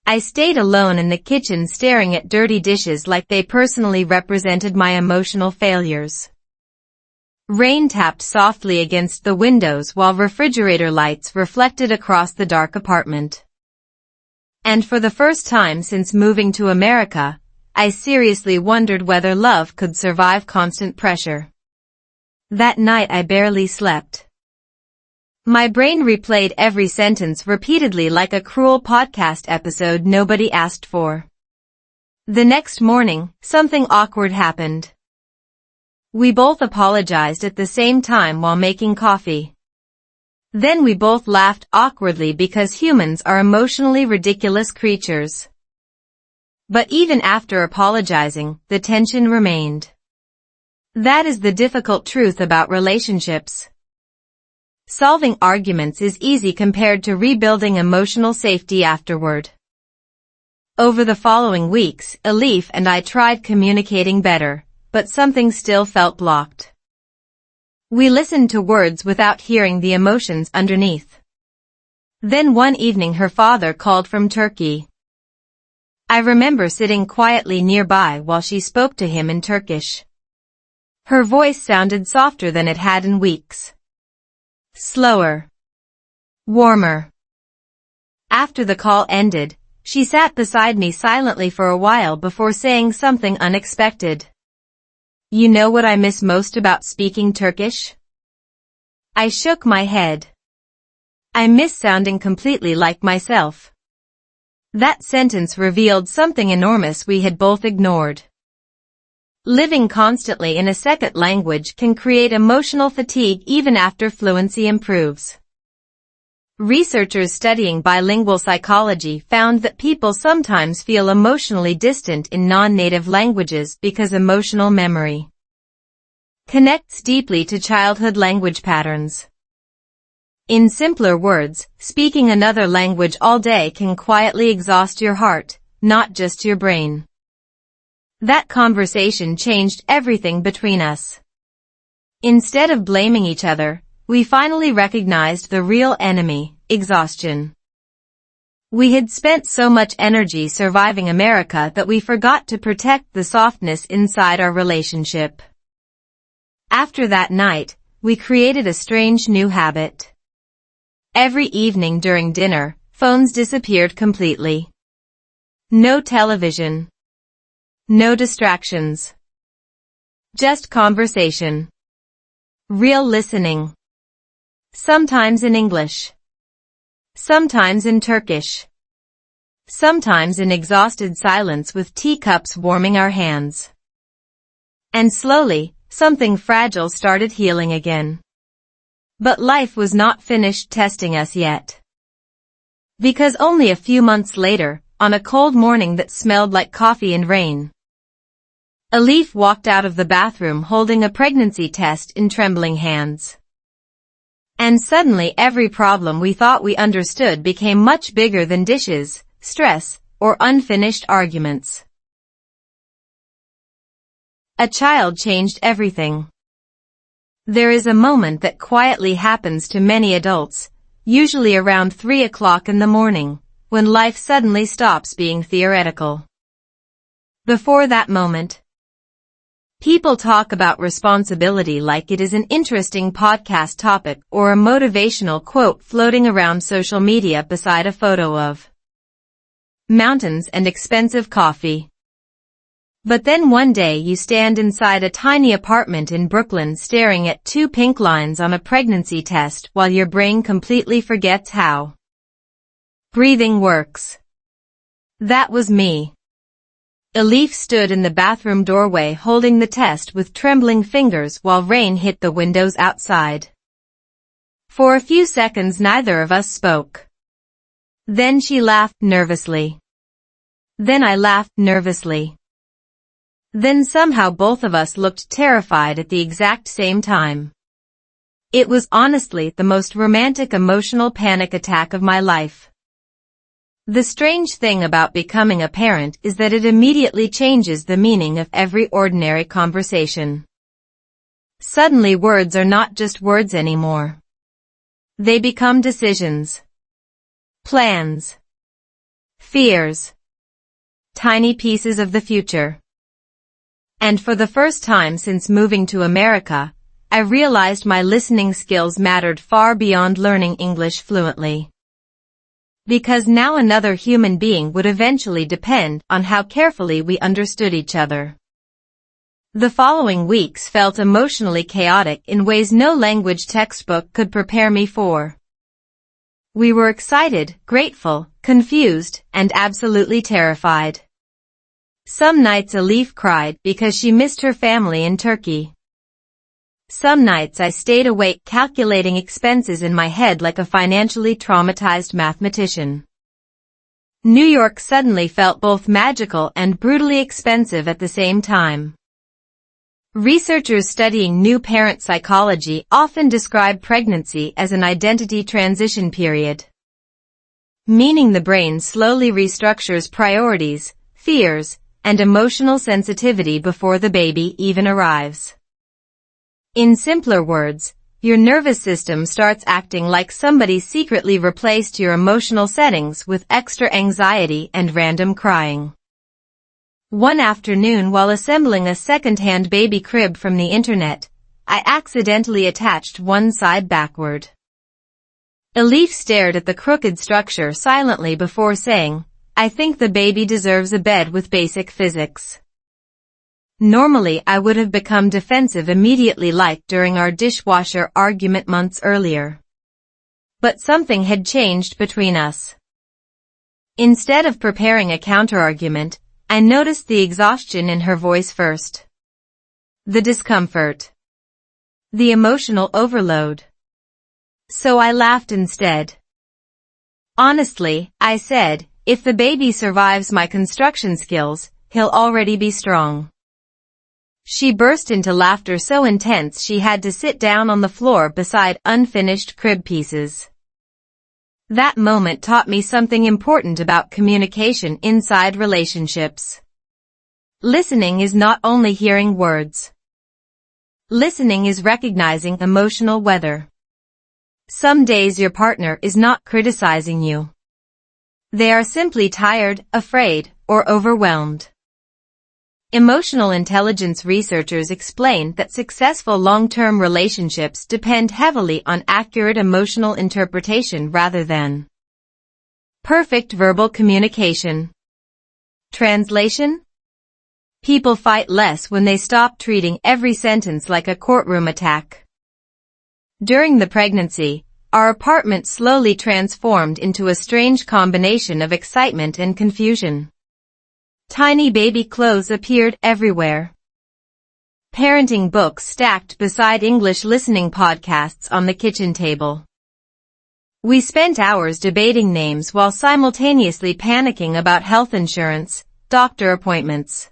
I stayed alone in the kitchen staring at dirty dishes like they personally represented my emotional failures. Rain tapped softly against the windows while refrigerator lights reflected across the dark apartment. And for the first time since moving to America, I seriously wondered whether love could survive constant pressure. That night I barely slept. My brain replayed every sentence repeatedly like a cruel podcast episode nobody asked for. The next morning, something awkward happened. We both apologized at the same time while making coffee. Then we both laughed awkwardly because humans are emotionally ridiculous creatures. But even after apologizing, the tension remained. That is the difficult truth about relationships. Solving arguments is easy compared to rebuilding emotional safety afterward. Over the following weeks, Elif and I tried communicating better, but something still felt blocked. We listened to words without hearing the emotions underneath. Then one evening her father called from Turkey. I remember sitting quietly nearby while she spoke to him in Turkish. Her voice sounded softer than it had in weeks. Slower. Warmer. After the call ended, she sat beside me silently for a while before saying something unexpected. You know what I miss most about speaking Turkish? I shook my head. I miss sounding completely like myself. That sentence revealed something enormous we had both ignored. Living constantly in a second language can create emotional fatigue even after fluency improves. Researchers studying bilingual psychology found that people sometimes feel emotionally distant in non-native languages because emotional memory connects deeply to childhood language patterns. In simpler words, speaking another language all day can quietly exhaust your heart, not just your brain. That conversation changed everything between us. Instead of blaming each other, we finally recognized the real enemy, exhaustion. We had spent so much energy surviving America that we forgot to protect the softness inside our relationship. After that night, we created a strange new habit. Every evening during dinner, phones disappeared completely. No television. No distractions. Just conversation. Real listening. Sometimes in English. Sometimes in Turkish. Sometimes in exhausted silence with teacups warming our hands. And slowly, something fragile started healing again. But life was not finished testing us yet. Because only a few months later, on a cold morning that smelled like coffee and rain, Elif walked out of the bathroom holding a pregnancy test in trembling hands. And suddenly every problem we thought we understood became much bigger than dishes, stress, or unfinished arguments. A child changed everything. There is a moment that quietly happens to many adults, usually around 3 o'clock in the morning, when life suddenly stops being theoretical. Before that moment, people talk about responsibility like it is an interesting podcast topic or a motivational quote floating around social media beside a photo of mountains and expensive coffee. But then one day you stand inside a tiny apartment in Brooklyn staring at 2 pink lines on a pregnancy test while your brain completely forgets how breathing works. That was me. Elif stood in the bathroom doorway holding the test with trembling fingers while rain hit the windows outside. For a few seconds neither of us spoke. Then she laughed nervously. Then I laughed nervously. Then somehow both of us looked terrified at the exact same time. It was honestly the most romantic emotional panic attack of my life. The strange thing about becoming a parent is that it immediately changes the meaning of every ordinary conversation. Suddenly words are not just words anymore. They become decisions, plans, fears, tiny pieces of the future. And for the first time since moving to America, I realized my listening skills mattered far beyond learning English fluently. Because now another human being would eventually depend on how carefully we understood each other. The following weeks felt emotionally chaotic in ways no language textbook could prepare me for. We were excited, grateful, confused, and absolutely terrified. Some nights Elif cried because she missed her family in Turkey. Some nights I stayed awake calculating expenses in my head like a financially traumatized mathematician. New York suddenly felt both magical and brutally expensive at the same time. Researchers studying new parent psychology often describe pregnancy as an identity transition period, meaning the brain slowly restructures priorities, fears, and emotional sensitivity before the baby even arrives. In simpler words, your nervous system starts acting like somebody secretly replaced your emotional settings with extra anxiety and random crying. One afternoon while assembling a second-hand baby crib from the internet, I accidentally attached one side backward. Elif stared at the crooked structure silently before saying, "I think the baby deserves a bed with basic physics." Normally I would have become defensive immediately like during our dishwasher argument months earlier. But something had changed between us. Instead of preparing a counterargument, I noticed the exhaustion in her voice first. The discomfort. The emotional overload. So I laughed instead. "Honestly," I said, "if the baby survives my construction skills, he'll already be strong." She burst into laughter so intense she had to sit down on the floor beside unfinished crib pieces. That moment taught me something important about communication inside relationships. Listening is not only hearing words. Listening is recognizing emotional weather. Some days your partner is not criticizing you. They are simply tired, afraid, or overwhelmed. Emotional intelligence researchers explain that successful long-term relationships depend heavily on accurate emotional interpretation rather than perfect verbal communication. Translation? People fight less when they stop treating every sentence like a courtroom attack. During the pregnancy, our apartment slowly transformed into a strange combination of excitement and confusion. Tiny baby clothes appeared everywhere. Parenting books stacked beside English listening podcasts on the kitchen table. We spent hours debating names while simultaneously panicking about health insurance, doctor appointments,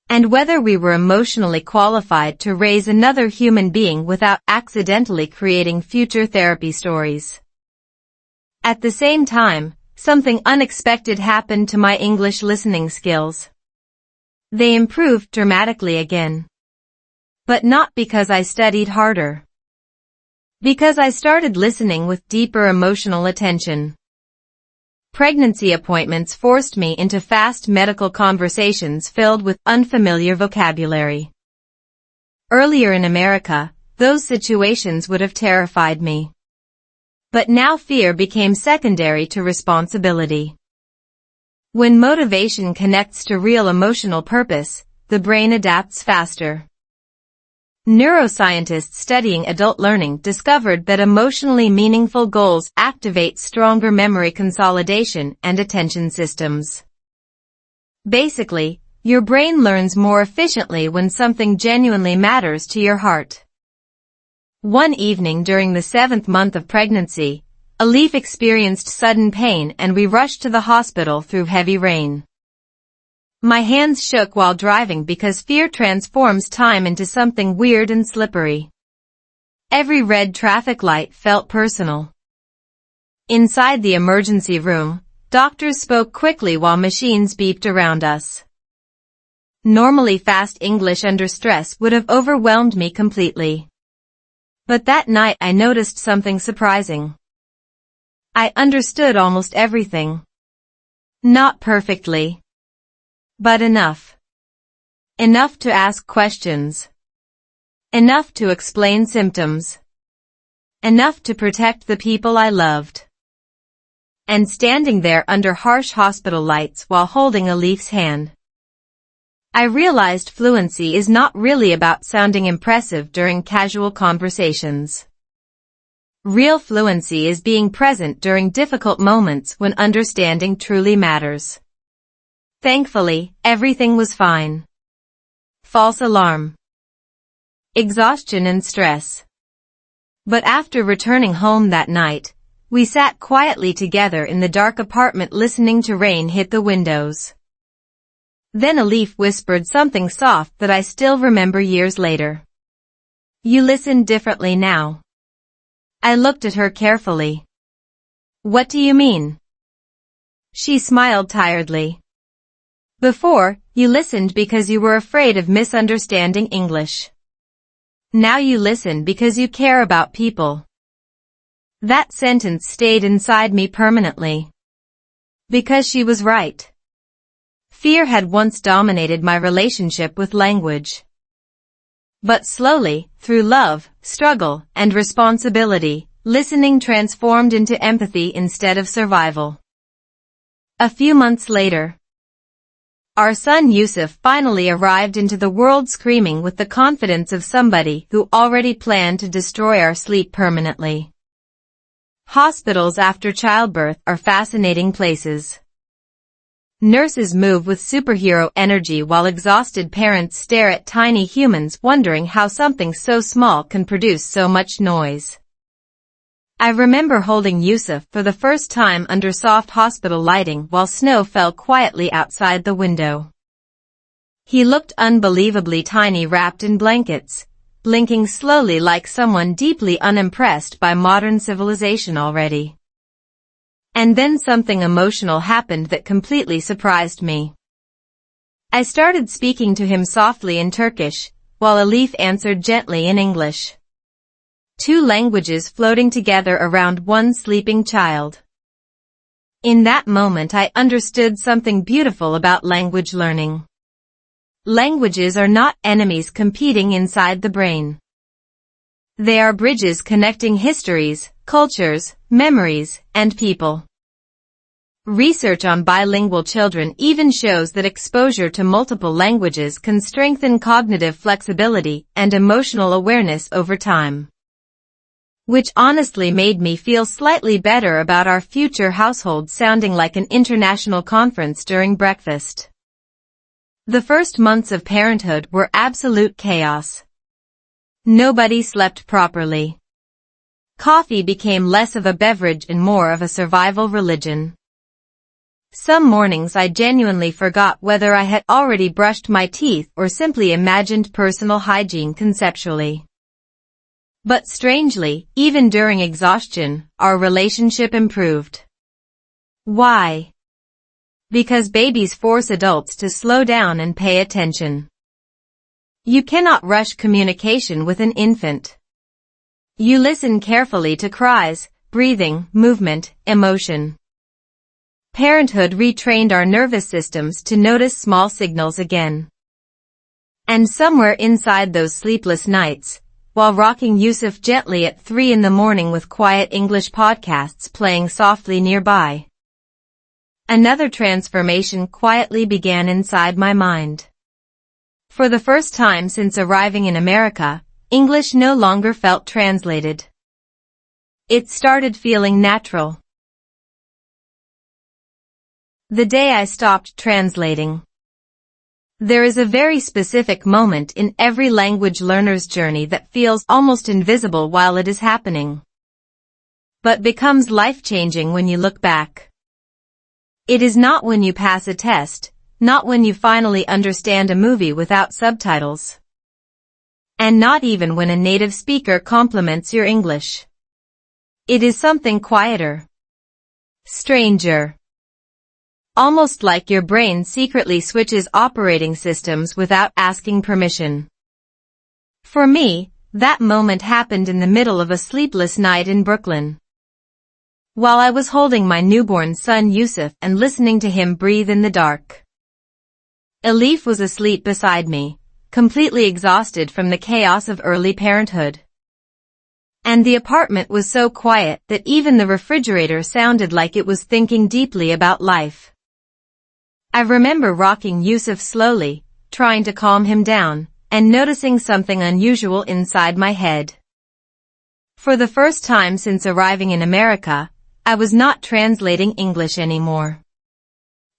and whether we were emotionally qualified to raise another human being without accidentally creating future therapy stories. At the same time, something unexpected happened to my English listening skills. They improved dramatically again. But not because I studied harder. Because I started listening with deeper emotional attention. pregnancy appointments forced me into fast medical conversations filled with unfamiliar vocabulary. Earlier in America, those situations would have terrified me. But now fear became secondary to responsibility. When motivation connects to real emotional purpose, the brain adapts faster. Neuroscientists studying adult learning discovered that emotionally meaningful goals activate stronger memory consolidation and attention systems. Basically, your brain learns more efficiently when something genuinely matters to your heart. One evening during the 7th month of pregnancy, Elif experienced sudden pain and we rushed to the hospital through heavy rain. My hands shook while driving because fear transforms time into something weird and slippery. Every red traffic light felt personal. Inside the emergency room, doctors spoke quickly while machines beeped around us. Normally fast English under stress would have overwhelmed me completely. But that night I noticed something surprising. I understood almost everything. Not perfectly. But enough. Enough to ask questions. Enough to explain symptoms. Enough to protect the people I loved. And standing there under harsh hospital lights while holding Elif's hand, I realized fluency is not really about sounding impressive during casual conversations. Real fluency is being present during difficult moments when understanding truly matters. Thankfully, everything was fine. False alarm. Exhaustion and stress. But after returning home that night, we sat quietly together in the dark apartment listening to rain hit the windows. Then Elif whispered something soft that I still remember years later. You listen differently now. I looked at her carefully. What do you mean? She smiled tiredly. Before, you listened because you were afraid of misunderstanding English. Now you listen because you care about people. That sentence stayed inside me permanently. Because she was right. Fear had once dominated my relationship with language. But slowly, through love, struggle, and responsibility, listening transformed into empathy instead of survival. A few months later, our son Yusuf finally arrived into the world screaming with the confidence of somebody who already planned to destroy our sleep permanently. Hospitals after childbirth are fascinating places. Nurses move with superhero energy while exhausted parents stare at tiny humans wondering how something so small can produce so much noise. I remember holding Yusuf for the first time under soft hospital lighting while snow fell quietly outside the window. He looked unbelievably tiny wrapped in blankets, blinking slowly like someone deeply unimpressed by modern civilization already. And then something emotional happened that completely surprised me. I started speaking to him softly in Turkish, while Elif answered gently in English. Two languages floating together around one sleeping child. In that moment I understood something beautiful about language learning. Languages are not enemies competing inside the brain. They are bridges connecting histories, cultures, memories, and people. Research on bilingual children even shows that exposure to multiple languages can strengthen cognitive flexibility and emotional awareness over time. Which honestly made me feel slightly better about our future household sounding like an international conference during breakfast. The first months of parenthood were absolute chaos. Nobody slept properly. Coffee became less of a beverage and more of a survival religion. Some mornings I genuinely forgot whether I had already brushed my teeth or simply imagined personal hygiene conceptually. But strangely, even during exhaustion, our relationship improved. Why? Because babies force adults to slow down and pay attention. You cannot rush communication with an infant. You listen carefully to cries, breathing, movement, emotion. Parenthood retrained our nervous systems to notice small signals again. And somewhere inside those sleepless nights, while rocking Yusuf gently at 3 in the morning with quiet English podcasts playing softly nearby, another transformation quietly began inside my mind. For the first time since arriving in America, English no longer felt translated. It started feeling natural. The day I stopped translating. There is a very specific moment in every language learner's journey that feels almost invisible while it is happening, but becomes life-changing when you look back. It is not when you pass a test, not when you finally understand a movie without subtitles, and not even when a native speaker compliments your English. It is something quieter, stranger. Almost like your brain secretly switches operating systems without asking permission. For me, that moment happened in the middle of a sleepless night in Brooklyn. While I was holding my newborn son Yusuf and listening to him breathe in the dark. Elif was asleep beside me, completely exhausted from the chaos of early parenthood. And the apartment was so quiet that even the refrigerator sounded like it was thinking deeply about life. I remember rocking Yusuf slowly, trying to calm him down, and noticing something unusual inside my head. For the first time since arriving in America, I was not translating English anymore.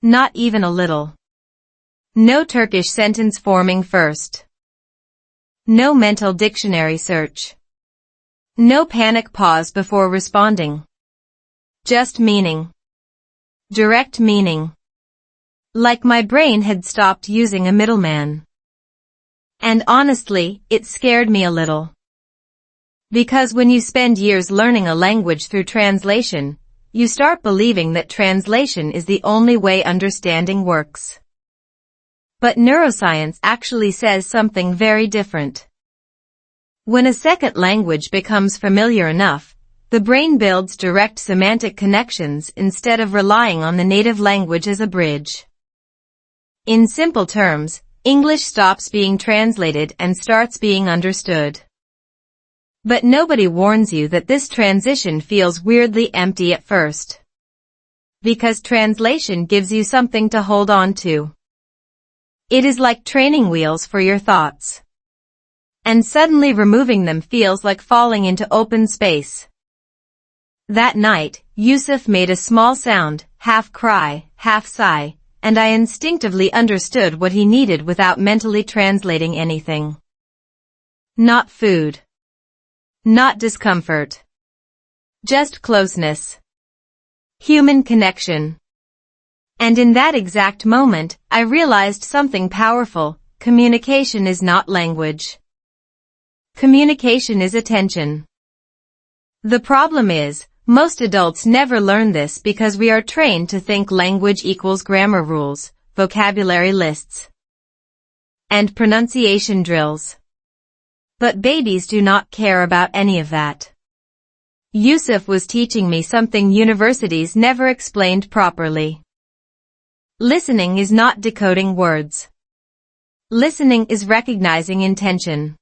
Not even a little. No Turkish sentence forming first. No mental dictionary search. No panic pause before responding. Just meaning. Direct meaning. Like my brain had stopped using a middleman. And honestly, it scared me a little. Because when you spend years learning a language through translation, you start believing that translation is the only way understanding works. But neuroscience actually says something very different. When a second language becomes familiar enough, the brain builds direct semantic connections instead of relying on the native language as a bridge. In simple terms, English stops being translated and starts being understood. But nobody warns you that this transition feels weirdly empty at first. Because translation gives you something to hold on to. It is like training wheels for your thoughts. And suddenly removing them feels like falling into open space. That night, Yusuf made a small sound, half cry, half sigh, and I instinctively understood what he needed without mentally translating anything. Not food. Not discomfort. Just closeness. Human connection. And in that exact moment, I realized something powerful. Communication is not language. Communication is attention. The problem is, most adults never learn this because we are trained to think language equals grammar rules, vocabulary lists, and pronunciation drills. But babies do not care about any of that. Yusuf was teaching me something universities never explained properly. Listening is not decoding words. Listening is recognizing intention.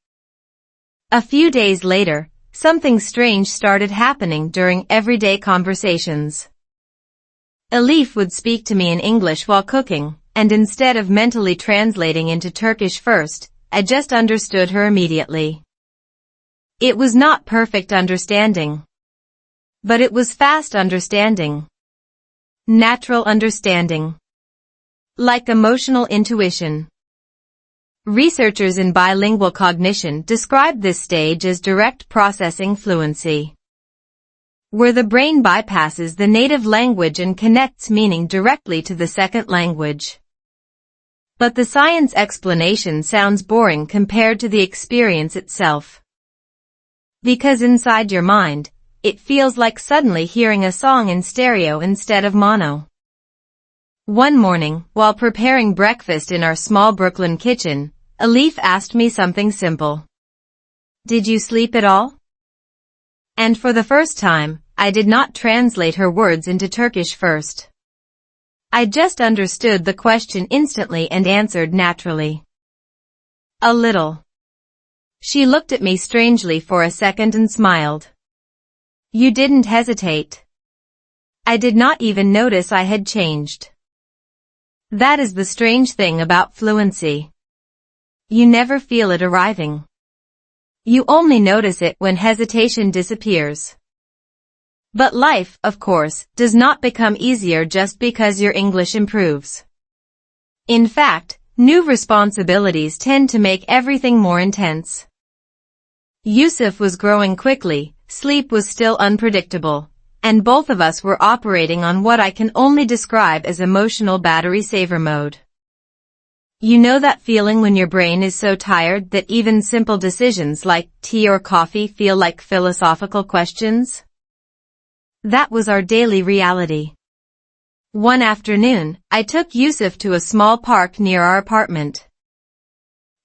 A few days later, something strange started happening during everyday conversations. Elif would speak to me in English while cooking, and instead of mentally translating into Turkish first, I just understood her immediately. It was not perfect understanding. But it was fast understanding. Natural understanding. Like emotional intuition. Researchers in bilingual cognition describe this stage as direct processing fluency, where the brain bypasses the native language and connects meaning directly to the second language. But the science explanation sounds boring compared to the experience itself. Because inside your mind, it feels like suddenly hearing a song in stereo instead of mono. One morning, while preparing breakfast in our small Brooklyn kitchen, Elif asked me something simple. Did you sleep at all? And for the first time, I did not translate her words into Turkish first. I just understood the question instantly and answered naturally. A little. She looked at me strangely for a second and smiled. You didn't hesitate. I did not even notice I had changed. That is the strange thing about fluency. You never feel it arriving. You only notice it when hesitation disappears. But life, of course, does not become easier just because your English improves. In fact, new responsibilities tend to make everything more intense. Yusuf was growing quickly, sleep was still unpredictable, and both of us were operating on what I can only describe as emotional battery saver mode. You know that feeling when your brain is so tired that even simple decisions like tea or coffee feel like philosophical questions? That was our daily reality. One afternoon, I took Yusuf to a small park near our apartment.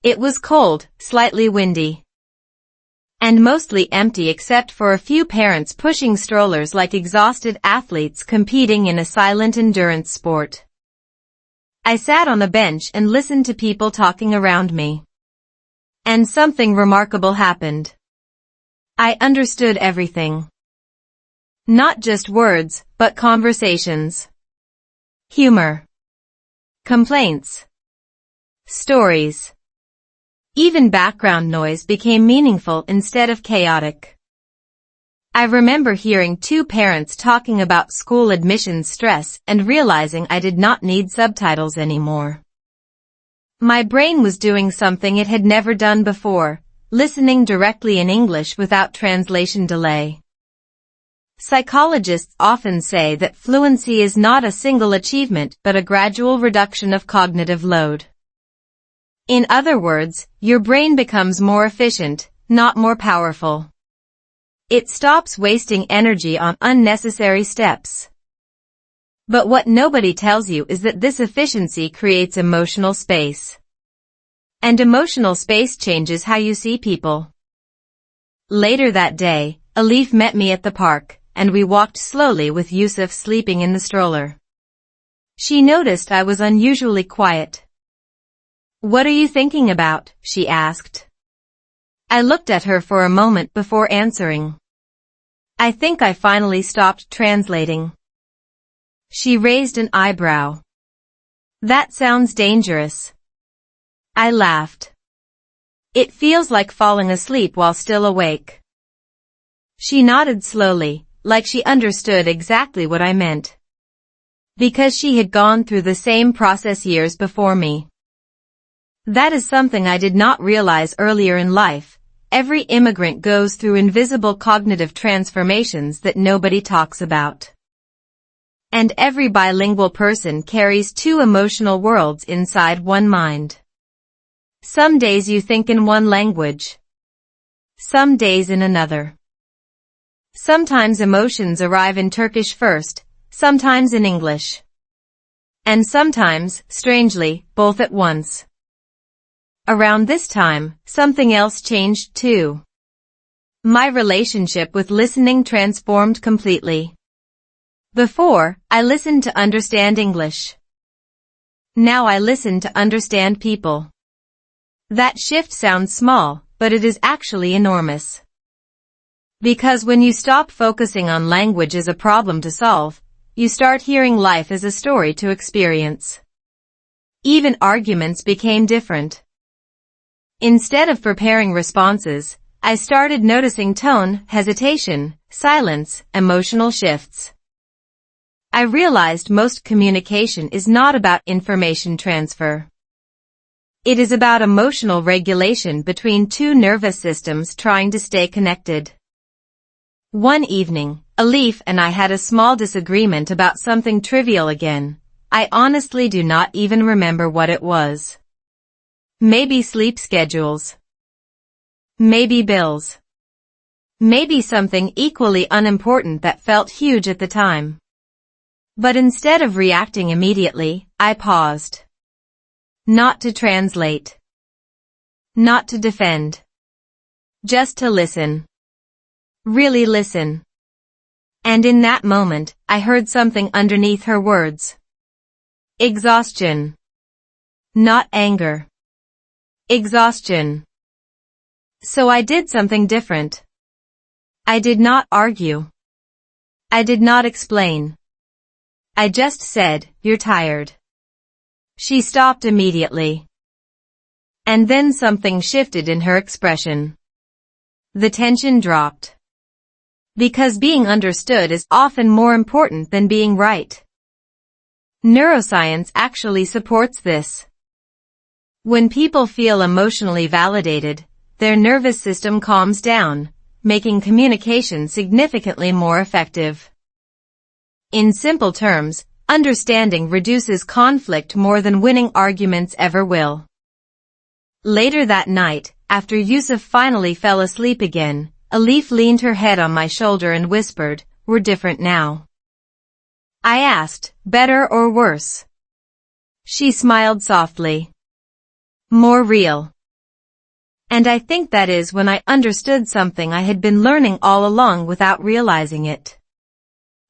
It was cold, slightly windy, and mostly empty except for a few parents pushing strollers like exhausted athletes competing in a silent endurance sport. I sat on a bench and listened to people talking around me. And something remarkable happened. I understood everything. Not just words, but conversations. Humor. Complaints. Stories. Even background noise became meaningful instead of chaotic. I remember hearing two parents talking about school admissions stress and realizing I did not need subtitles anymore. My brain was doing something it had never done before, listening directly in English without translation delay. Psychologists often say that fluency is not a single achievement but a gradual reduction of cognitive load. In other words, your brain becomes more efficient, not more powerful. It stops wasting energy on unnecessary steps. But what nobody tells you is that this efficiency creates emotional space. And emotional space changes how you see people. Later that day, Alif met me at the park, and we walked slowly with Yusuf sleeping in the stroller. She noticed I was unusually quiet. "What are you thinking about?" she asked. I looked at her for a moment before answering. I think I finally stopped translating. She raised an eyebrow. That sounds dangerous. I laughed. It feels like falling asleep while still awake. She nodded slowly, like she understood exactly what I meant. Because she had gone through the same process years before me. That is something I did not realize earlier in life. Every immigrant goes through invisible cognitive transformations that nobody talks about. And every bilingual person carries two emotional worlds inside one mind. Some days you think in one language. Some days in another. Sometimes emotions arrive in Turkish first, sometimes in English. And sometimes, strangely, both at once. Around this time, something else changed too. My relationship with listening transformed completely. Before, I listened to understand English. Now I listen to understand people. That shift sounds small, but it is actually enormous. Because when you stop focusing on language as a problem to solve, you start hearing life as a story to experience. Even arguments became different. Instead of preparing responses, I started noticing tone, hesitation, silence, emotional shifts. I realized most communication is not about information transfer. It is about emotional regulation between two nervous systems trying to stay connected. One evening, Alif and I had a small disagreement about something trivial again. I honestly do not even remember what it was. Maybe sleep schedules. Maybe bills. Maybe something equally unimportant that felt huge at the time. But instead of reacting immediately, I paused. Not to translate. Not to defend. Just to listen. Really listen. And in that moment, I heard something underneath her words. Exhaustion. Not anger. Exhaustion. So I did something different. I did not argue. I did not explain. I just said, "You're tired." She stopped immediately. And then something shifted in her expression. The tension dropped. Because being understood is often more important than being right. Neuroscience actually supports this. When people feel emotionally validated, their nervous system calms down, making communication significantly more effective. In simple terms, understanding reduces conflict more than winning arguments ever will. Later that night, after Yusuf finally fell asleep again, Elif leaned her head on my shoulder and whispered, "We're different now." I asked, "Better or worse?" She smiled softly. "More real." And I think that is when I understood something I had been learning all along without realizing it.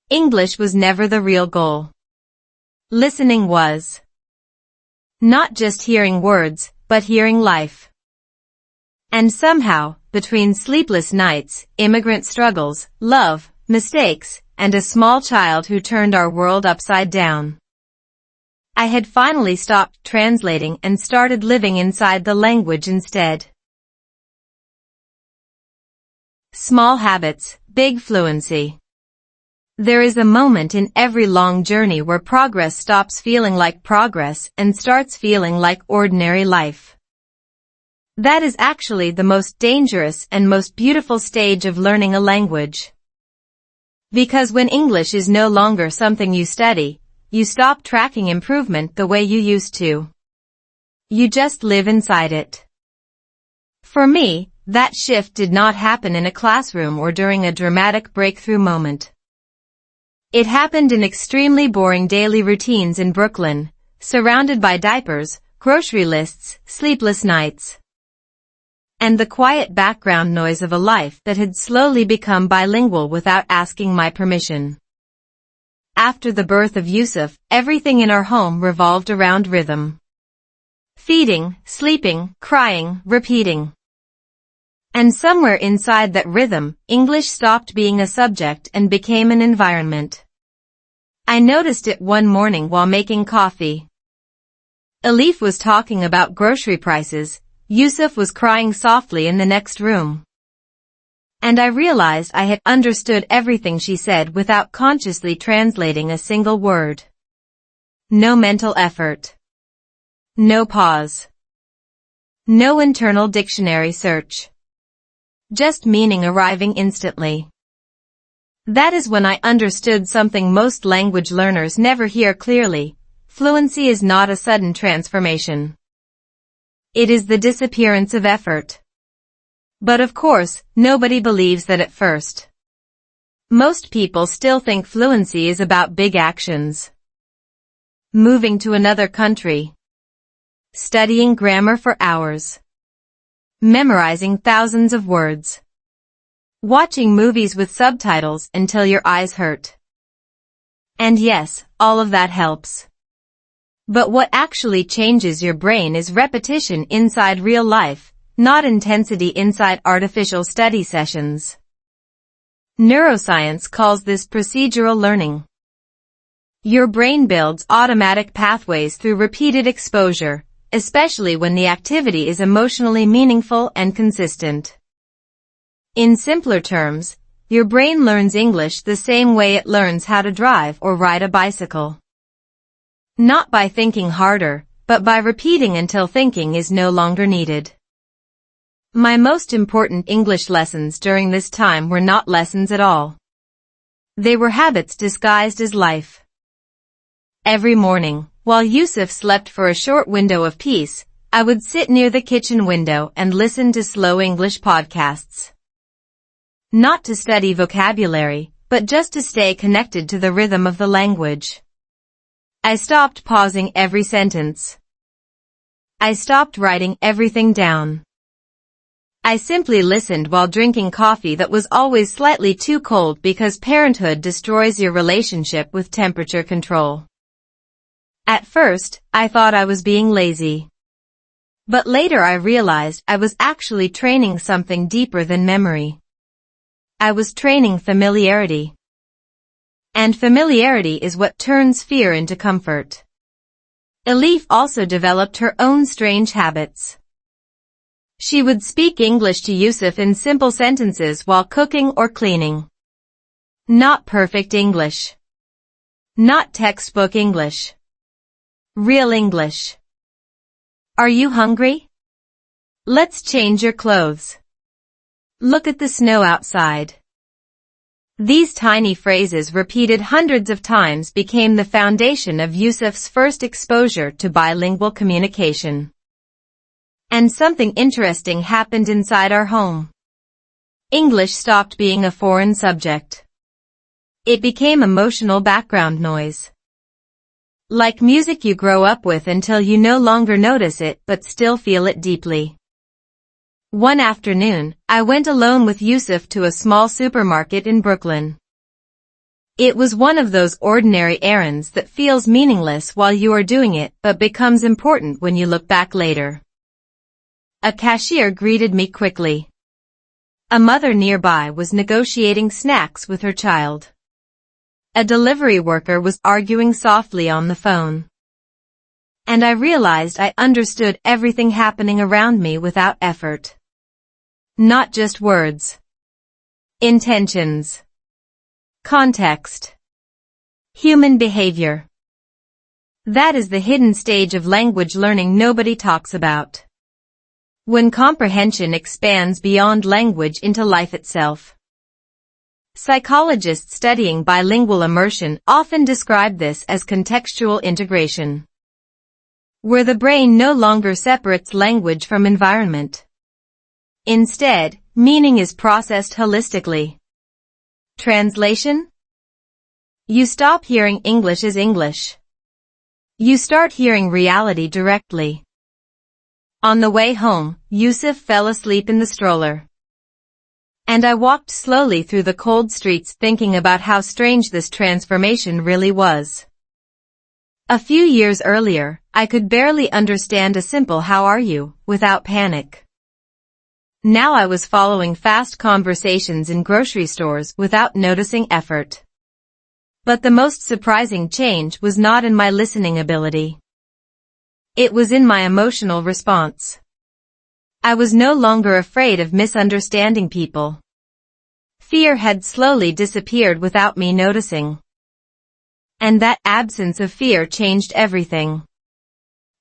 English was never the real goal. Listening was. Not just hearing words, but hearing life. And somehow, between sleepless nights, immigrant struggles, love, mistakes, and a small child who turned our world upside down, I had finally stopped translating and started living inside the language instead. Small habits, big fluency. There is a moment in every long journey where progress stops feeling like progress and starts feeling like ordinary life. That is actually the most dangerous and most beautiful stage of learning a language. Because when English is no longer something you study, you stop tracking improvement the way you used to. You just live inside it. For me, that shift did not happen in a classroom or during a dramatic breakthrough moment. It happened in extremely boring daily routines in Brooklyn, surrounded by diapers, grocery lists, sleepless nights, and the quiet background noise of a life that had slowly become bilingual without asking my permission. After the birth of Yusuf, everything in our home revolved around rhythm. Feeding, sleeping, crying, repeating. And somewhere inside that rhythm, English stopped being a subject and became an environment. I noticed it one morning while making coffee. Elif was talking about grocery prices. Yusuf was crying softly in the next room. And I realized I had understood everything she said without consciously translating a single word. No mental effort. No pause. No internal dictionary search. Just meaning arriving instantly. That is when I understood something most language learners never hear clearly. Fluency is not a sudden transformation. It is the disappearance of effort. But of course, nobody believes that at first. Most people still think fluency is about big actions. Moving to another country. Studying grammar for hours. Memorizing thousands of words. Watching movies with subtitles until your eyes hurt. And yes, all of that helps. But what actually changes your brain is repetition inside real life, not intensity inside artificial study sessions. Neuroscience calls this procedural learning. Your brain builds automatic pathways through repeated exposure, especially when the activity is emotionally meaningful and consistent. In simpler terms, your brain learns English the same way it learns how to drive or ride a bicycle. Not by thinking harder, but by repeating until thinking is no longer needed. My most important English lessons during this time were not lessons at all. They were habits disguised as life. Every morning, while Yusuf slept for a short window of peace, I would sit near the kitchen window and listen to slow English podcasts. Not to study vocabulary, but just to stay connected to the rhythm of the language. I stopped pausing every sentence. I stopped writing everything down. I simply listened while drinking coffee that was always slightly too cold because parenthood destroys your relationship with temperature control. At first, I thought I was being lazy. But later I realized I was actually training something deeper than memory. I was training familiarity. And familiarity is what turns fear into comfort. Elif also developed her own strange habits. She would speak English to Yusuf in simple sentences while cooking or cleaning. Not perfect English. Not textbook English. Real English. Are you hungry? Let's change your clothes. Look at the snow outside. These tiny phrases repeated hundreds of times became the foundation of Yusuf's first exposure to bilingual communication. And something interesting happened inside our home. English stopped being a foreign subject. It became emotional background noise. Like music you grow up with until you no longer notice it but still feel it deeply. One afternoon, I went alone with Yusuf to a small supermarket in Brooklyn. It was one of those ordinary errands that feels meaningless while you are doing it but becomes important when you look back later. A cashier greeted me quickly. A mother nearby was negotiating snacks with her child. A delivery worker was arguing softly on the phone. And I realized I understood everything happening around me without effort. Not just words. Intentions. Context. Human behavior. That is the hidden stage of language learning nobody talks about. When comprehension expands beyond language into life itself. Psychologists studying bilingual immersion often describe this as contextual integration, where the brain no longer separates language from environment. Instead, meaning is processed holistically. Translation? You stop hearing English as English. You start hearing reality directly. On the way home, Yusuf fell asleep in the stroller. And I walked slowly through the cold streets thinking about how strange this transformation really was. A few years earlier, I could barely understand a simple "how are you?" without panic. Now I was following fast conversations in grocery stores without noticing effort. But the most surprising change was not in my listening ability. It was in my emotional response. I was no longer afraid of misunderstanding people. Fear had slowly disappeared without me noticing. And that absence of fear changed everything.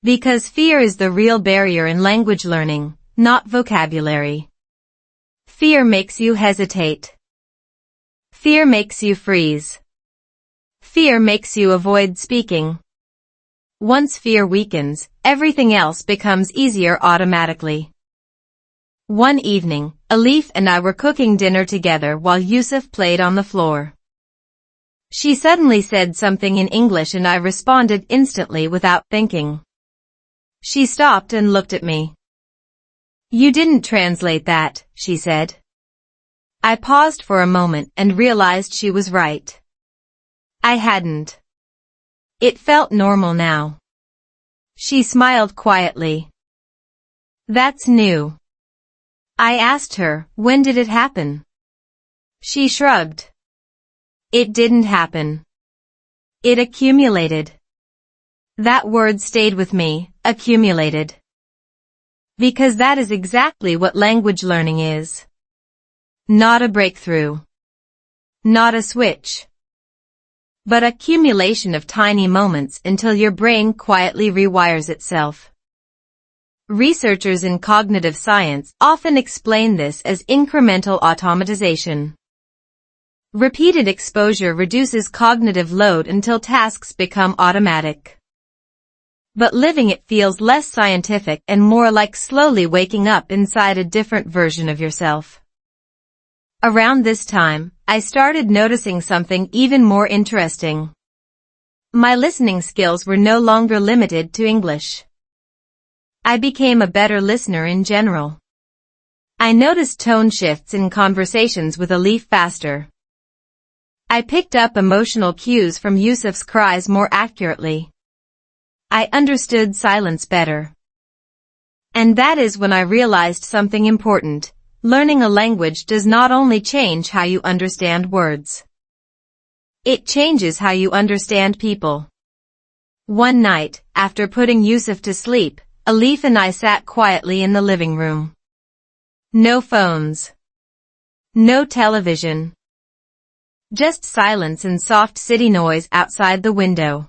Because fear is the real barrier in language learning, not vocabulary. Fear makes you hesitate. Fear makes you freeze. Fear makes you avoid speaking. Once fear weakens, everything else becomes easier automatically. One evening, Elif and I were cooking dinner together while Yusuf played on the floor. She suddenly said something in English and I responded instantly without thinking. She stopped and looked at me. "You didn't translate that," she said. I paused for a moment and realized she was right. I hadn't. It felt normal now. She smiled quietly. "That's new." I asked her, "When did it happen?" She shrugged. "It didn't happen. It accumulated." That word stayed with me, accumulated. Because that is exactly what language learning is. Not a breakthrough. Not a switch. But accumulation of tiny moments until your brain quietly rewires itself. Researchers in cognitive science often explain this as incremental automatization. Repeated exposure reduces cognitive load until tasks become automatic. But living it feels less scientific and more like slowly waking up inside a different version of yourself. Around this time, I started noticing something even more interesting. My listening skills were no longer limited to English. I became a better listener in general. I noticed tone shifts in conversations with Elif faster. I picked up emotional cues from Yusuf's cries more accurately. I understood silence better. And that is when I realized something important. Learning a language does not only change how you understand words. It changes how you understand people. One night, after putting Yusuf to sleep, Alif and I sat quietly in the living room. No phones. No television. Just silence and soft city noise outside the window.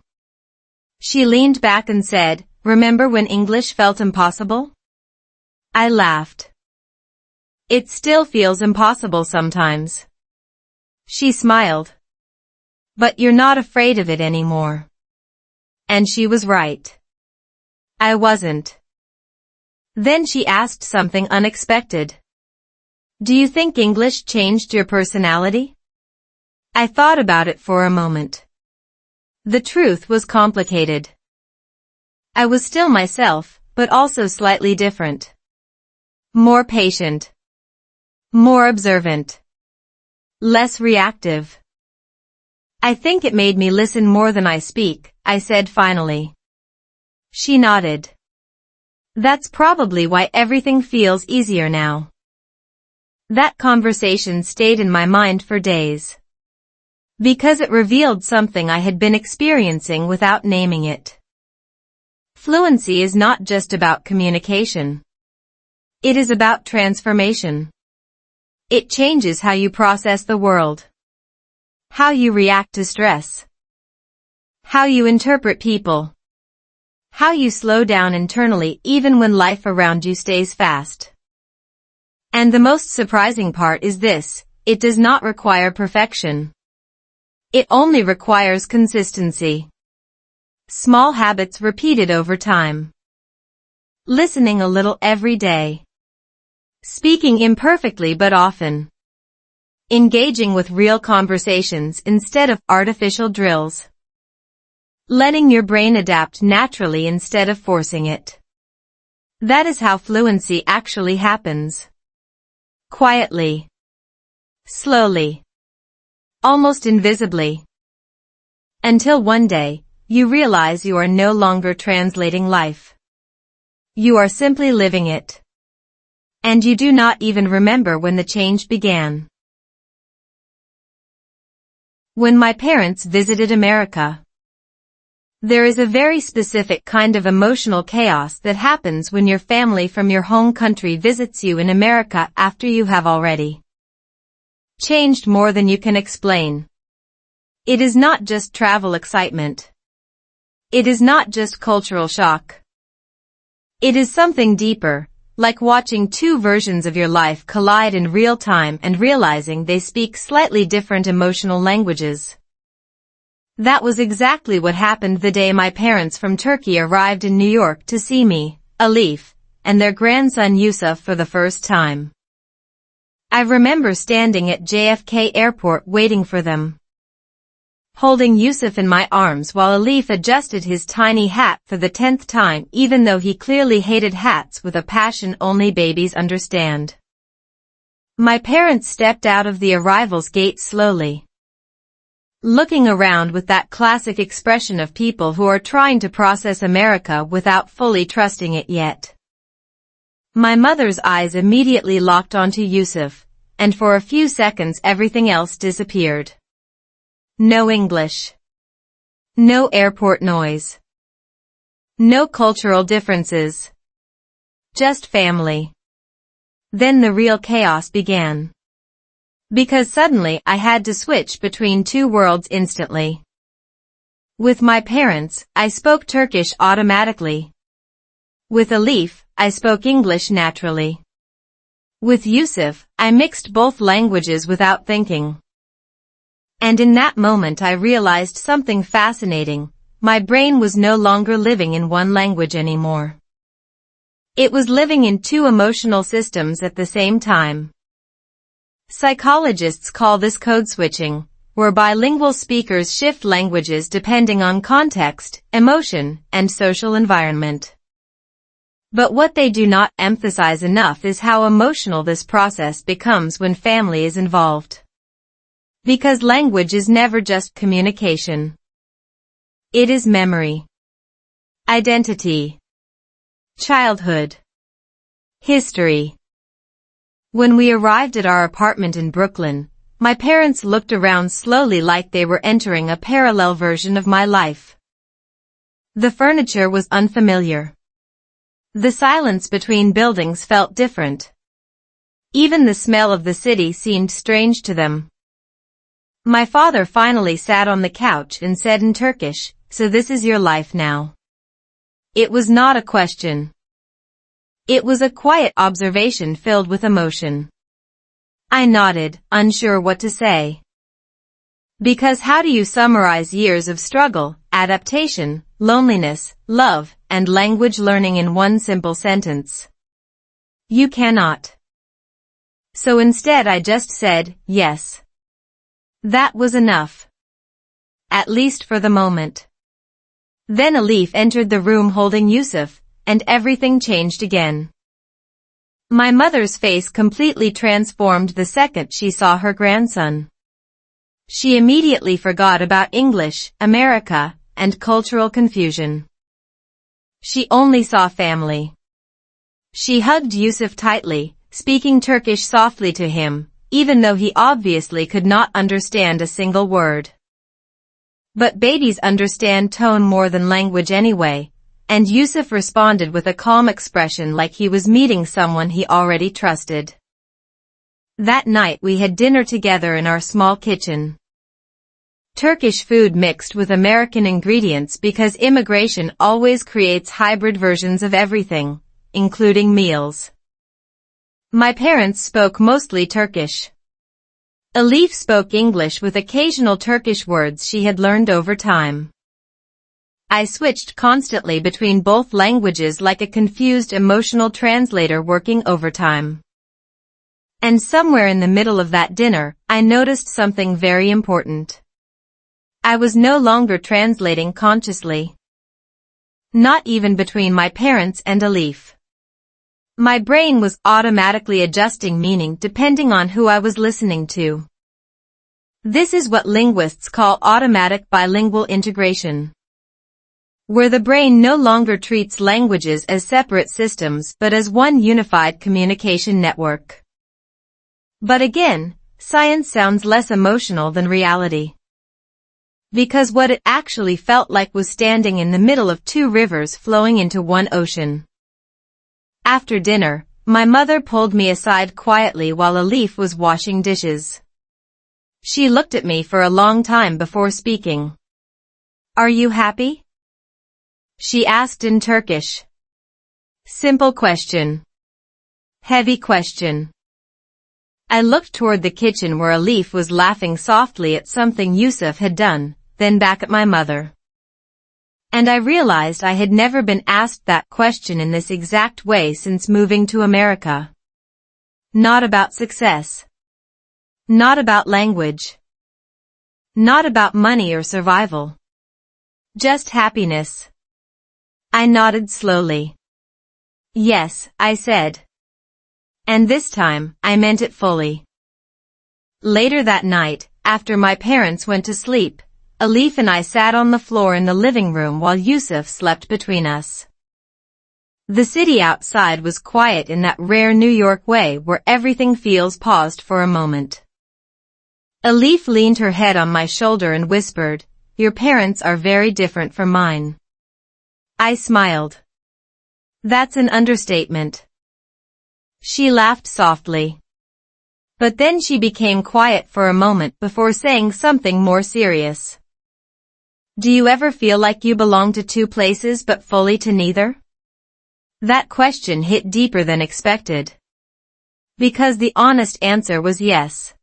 She leaned back and said, "Remember when English felt impossible?" I laughed. "It still feels impossible sometimes." She smiled. "But you're not afraid of it anymore." And she was right. I wasn't. Then she asked something unexpected. "Do you think English changed your personality?" I thought about it for a moment. The truth was complicated. I was still myself, but also slightly different. More patient. More observant. Less reactive. "I think it made me listen more than I speak," I said finally. She nodded. "That's probably why everything feels easier now." That conversation stayed in my mind for days. Because it revealed something I had been experiencing without naming it. Fluency is not just about communication. It is about transformation. It changes how you process the world. How you react to stress. How you interpret people. How you slow down internally even when life around you stays fast. And the most surprising part is this: it does not require perfection. It only requires consistency. Small habits repeated over time. Listening a little every day. Speaking imperfectly but often. Engaging with real conversations instead of artificial drills. Letting your brain adapt naturally instead of forcing it. That is how fluency actually happens. Quietly. Slowly. Almost invisibly. Until one day, you realize you are no longer translating life. You are simply living it. And you do not even remember when the change began. When my parents visited America. There is a very specific kind of emotional chaos that happens when your family from your home country visits you in America after you have already changed more than you can explain. It is not just travel excitement. It is not just cultural shock. It is something deeper, like watching two versions of your life collide in real time and realizing they speak slightly different emotional languages. That was exactly what happened the day my parents from Turkey arrived in New York to see me, Alif, and their grandson Yusuf for the first time. I remember standing at JFK Airport waiting for them. Holding Yusuf in my arms while Alif adjusted his tiny hat for the 10th time, even though he clearly hated hats with a passion only babies understand. My parents stepped out of the arrivals gate slowly. Looking around with that classic expression of people who are trying to process America without fully trusting it yet. My mother's eyes immediately locked onto Yusuf, and for a few seconds everything else disappeared. No English. No airport noise. No cultural differences. Just family. Then the real chaos began. Because suddenly I had to switch between two worlds instantly. With my parents, I spoke Turkish automatically. With Alif, I spoke English naturally. With Yusuf, I mixed both languages without thinking. And in that moment I realized something fascinating. My brain was no longer living in one language anymore. It was living in two emotional systems at the same time. Psychologists call this code switching, where bilingual speakers shift languages depending on context, emotion, and social environment. But what they do not emphasize enough is how emotional this process becomes when family is involved. Because language is never just communication. It is memory. Identity. Childhood. History. When we arrived at our apartment in Brooklyn, my parents looked around slowly like they were entering a parallel version of my life. The furniture was unfamiliar. The silence between buildings felt different. Even the smell of the city seemed strange to them. My father finally sat on the couch and said in Turkish, "So this is your life now." It was not a question. It was a quiet observation filled with emotion. I nodded, unsure what to say. Because how do you summarize years of struggle, adaptation, loneliness, love, and language learning in one simple sentence? You cannot. So instead I just said, yes. That was enough. At least for the moment. Then Alif entered the room holding Yusuf, and everything changed again. My mother's face completely transformed the second she saw her grandson. She immediately forgot about English, America, and cultural confusion. She only saw family. She hugged Yusuf tightly, speaking Turkish softly to him, even though he obviously could not understand a single word. But babies understand tone more than language anyway, and Yusuf responded with a calm expression like he was meeting someone he already trusted. That night we had dinner together in our small kitchen. Turkish food mixed with American ingredients because immigration always creates hybrid versions of everything, including meals. My parents spoke mostly Turkish. Alif spoke English with occasional Turkish words she had learned over time. I switched constantly between both languages like a confused emotional translator working overtime. And somewhere in the middle of that dinner, I noticed something very important. I was no longer translating consciously. Not even between my parents and Alif. My brain was automatically adjusting meaning depending on who I was listening to. This is what linguists call automatic bilingual integration, where the brain no longer treats languages as separate systems but as one unified communication network. But again, science sounds less emotional than reality. Because what it actually felt like was standing in the middle of two rivers flowing into one ocean. After dinner, my mother pulled me aside quietly while Alif was washing dishes. She looked at me for a long time before speaking. "Are you happy?" she asked in Turkish. Simple question. Heavy question. I looked toward the kitchen where Alif was laughing softly at something Yusuf had done, then back at my mother. And I realized I had never been asked that question in this exact way since moving to America. Not about success. Not about language. Not about money or survival. Just happiness. I nodded slowly. Yes, I said. And this time, I meant it fully. Later that night, after my parents went to sleep, Alif and I sat on the floor in the living room while Yusuf slept between us. The city outside was quiet in that rare New York way where everything feels paused for a moment. Alif leaned her head on my shoulder and whispered, "Your parents are very different from mine." I smiled. That's an understatement. She laughed softly. But then she became quiet for a moment before saying something more serious. Do you ever feel like you belong to two places but fully to neither? That question hit deeper than expected. Because the honest answer was yes.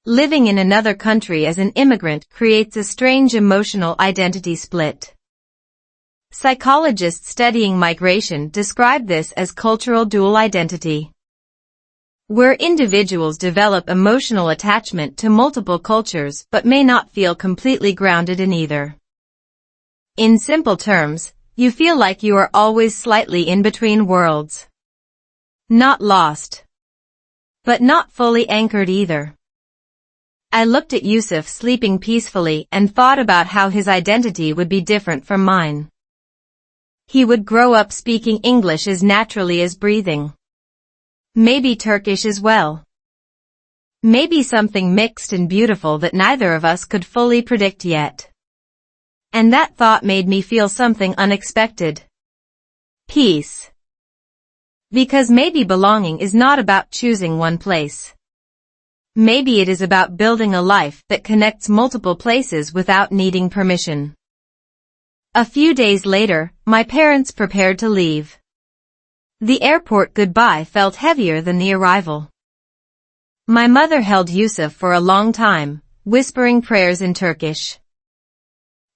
Living in another country as an immigrant creates a strange emotional identity split. Psychologists studying migration describe this as cultural dual identity, where individuals develop emotional attachment to multiple cultures but may not feel completely grounded in either. In simple terms, you feel like you are always slightly in between worlds. Not lost, but not fully anchored either. I looked at Yusuf sleeping peacefully and thought about how his identity would be different from mine. He would grow up speaking English as naturally as breathing. Maybe Turkish as well. Maybe something mixed and beautiful that neither of us could fully predict yet. And that thought made me feel something unexpected. Peace. Because maybe belonging is not about choosing one place. Maybe it is about building a life that connects multiple places without needing permission. A few days later, my parents prepared to leave. The airport goodbye felt heavier than the arrival. My mother held Yusuf for a long time, whispering prayers in Turkish.